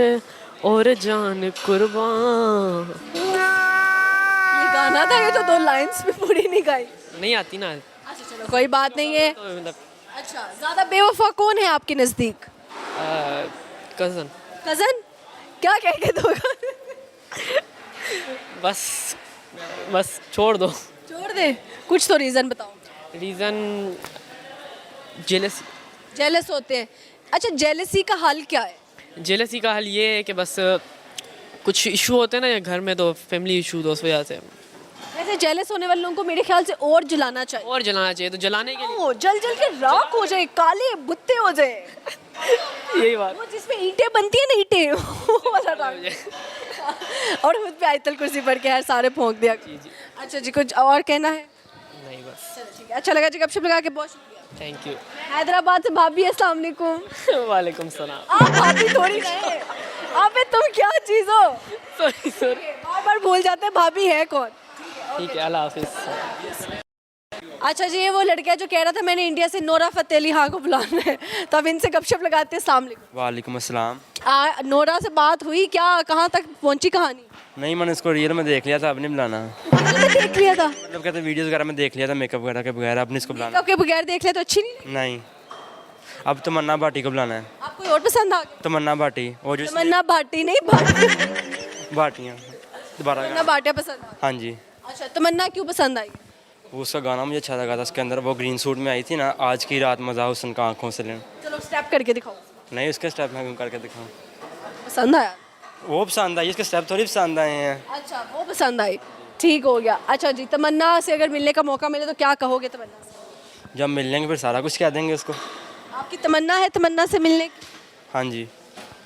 और जान कुर्बान। ये गाना था, ये तो 2 लाइंस में पूरी नहीं गाई। नहीं आती ना। अच्छा चलो कोई बात नहीं है। तो मतलब अच्छा, ज़्यादा बेवफा कौन है आपके नज़दीक? कज़न। कज़न? क्या कह के दोगा? बस छोड़ दो। छोड़ दे? कुछ तो रीज़न बताओ। Reason jealousy. जेलस होते हैं? अच्छा, जेलसी का हल क्या है? जेलसी का हल ये है कि बस कुछ इशू होते हैं ना घर में, तो फैमिली इशू, तो उस वजह से वैसे जेलस होने वाले लोगों को मेरे ख्याल से और जलाना चाहिए। और जलाना चाहिए, तो जलाने के ओ, जल जल के राख हो जाए, काले बुत्ते हो जाए। लिए यही बात। वो जिसमें ईंटें बनती है ना, ईंटें वो वाला डाल दे। और खुद पे आयतल कुर्सी पर के यार सारे भोंक दिया। अच्छा जी, कुछ और कहना है? नहीं बस। चलो ठीक है, अच्छा लगा जी गपशप लगा के, बहुत शुक्रिया। Thank you. हैदराबाद से भाभी, अस्सलाम वालेकुम। वालेकुम सलाम। आप भाभी थोड़ी रहे, अबे तुम क्या चीज हो? Sorry sorry. बार बार भूल जाते हैं भाभी है कौन। ठीक है, अल्लाह हाफिज़। अच्छा जी, ये वो लड़का है जो कह रहा था मैंने इंडिया से नोरा फतेह अली खान को बुलाना है, तो अब इनसे गपशप लगाते हैं। अस्सलाम वालेकुम। वालेकुम अस्सलाम। नोरा से बात हुई क्या, कहाँ तक पहुंची कहानी? नहीं, मैंने उसको रियल में देख लिया था, अब नहीं बुलाना। देख लिया था मतलब कहते वीडियोस वगैरह में देख लिया था, मेकअप वगैरह के बगैर, अब नहीं इसको बुलाना। मेकअप के बगैर देख लिया तो अच्छी नहीं लगी? नहीं, अब तमन्ना भाटी को बुलाना है। आपको और पसंद आ गई? तमन्ना भाटी, वो जो तमन्ना भाटी नहीं, भाटियाँ दोबारा तमन्ना भाटिया पसंद आ गई। हाँ जी, अच्छा, तमन्ना क्यों पसंद आई? वो उसका गाना मुझे अच्छा लगा था, उसके अंदर वो ग्रीन सूट में आई थी ना, आज की रात मज़ा हुस्न का आँखों से लें। चलो स्टेप करके दिखाओ। नहीं, उसके स्टेप मैं करके दिखाऊँ? पसंद आया? वो पसंद आई, उसके स्टेप थोड़ी पसंद आए हैं। अच्छा, वो पसंद आई, ठीक हो गया। अच्छा जी, तमन्ना से अगर मिलने का मौका मिले तो क्या कहोगे तमन्ना से? जब मिल लेंगे फिर सारा कुछ कह देंगे उसको। आपकी तमन्ना है तमन्ना से मिलने की? हाँ जी,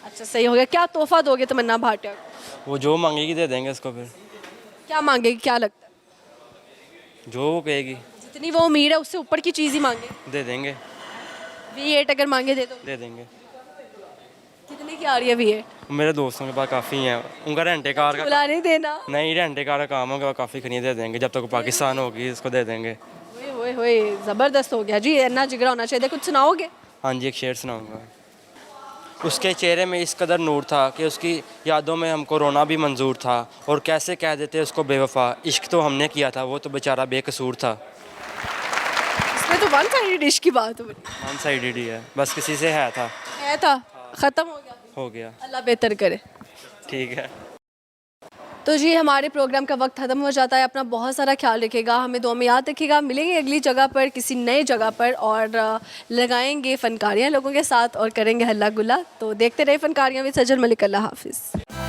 अच्छा, सही हो गया। क्या तोहफा दोगे तमन्ना भाटिया को? वो जो मांगेगी दे देंगे उसको, फिर क्या मांगेगी, क्या लगता है? जो वो कहेगी जितनी वो उम्मीद है उससे ऊपर की चीज़ ही मांगे। दे देंगे। V8 अगर मांगे दे दो? दे देंगे। कितने की आ रही है V8? मेरे दोस्तों के पास काफ़ी हैं, उनका रेंटे कार का बुला नहीं देना। नहीं, रेंटे कार का काम होगा, काफ़ी खरीद दे देंगे, जब तक वो पाकिस्तान होगी इसको दे देंगे। ओए ओए ओए, ज़बरदस्त हो गया जी, इतना जिगरा होना चाहिए। कुछ सुनाओगे? हाँ जी, एक शेर सुनाऊंगा। उसके चेहरे में इस कदर नूर था कि उसकी यादों में हमको रोना भी मंजूर था, और कैसे कह देते उसको बेवफा, इश्क तो हमने किया था, वो तो बेचारा बेकसूर था। इसमें तो वन साइडेड डिश की बात हो रही वन साइडेड ही है, बस किसी से है था, है। था, ख़त्म हो गया। हो गया। अल्लाह बेहतर करे। ठीक है। तो जी, हमारे प्रोग्राम का वक्त ख़त्म हो जाता है। अपना बहुत सारा ख्याल रखिएगा, हमें दुआ में याद रखिएगा। मिलेंगे अगली जगह पर, किसी नए जगह पर, और लगाएंगे फ़नकारियाँ लोगों के साथ और करेंगे हल्ला गुल्ला। तो देखते रहे फ़नकारियाँ विद सजल मलिक। अल्लाह हाफिज़।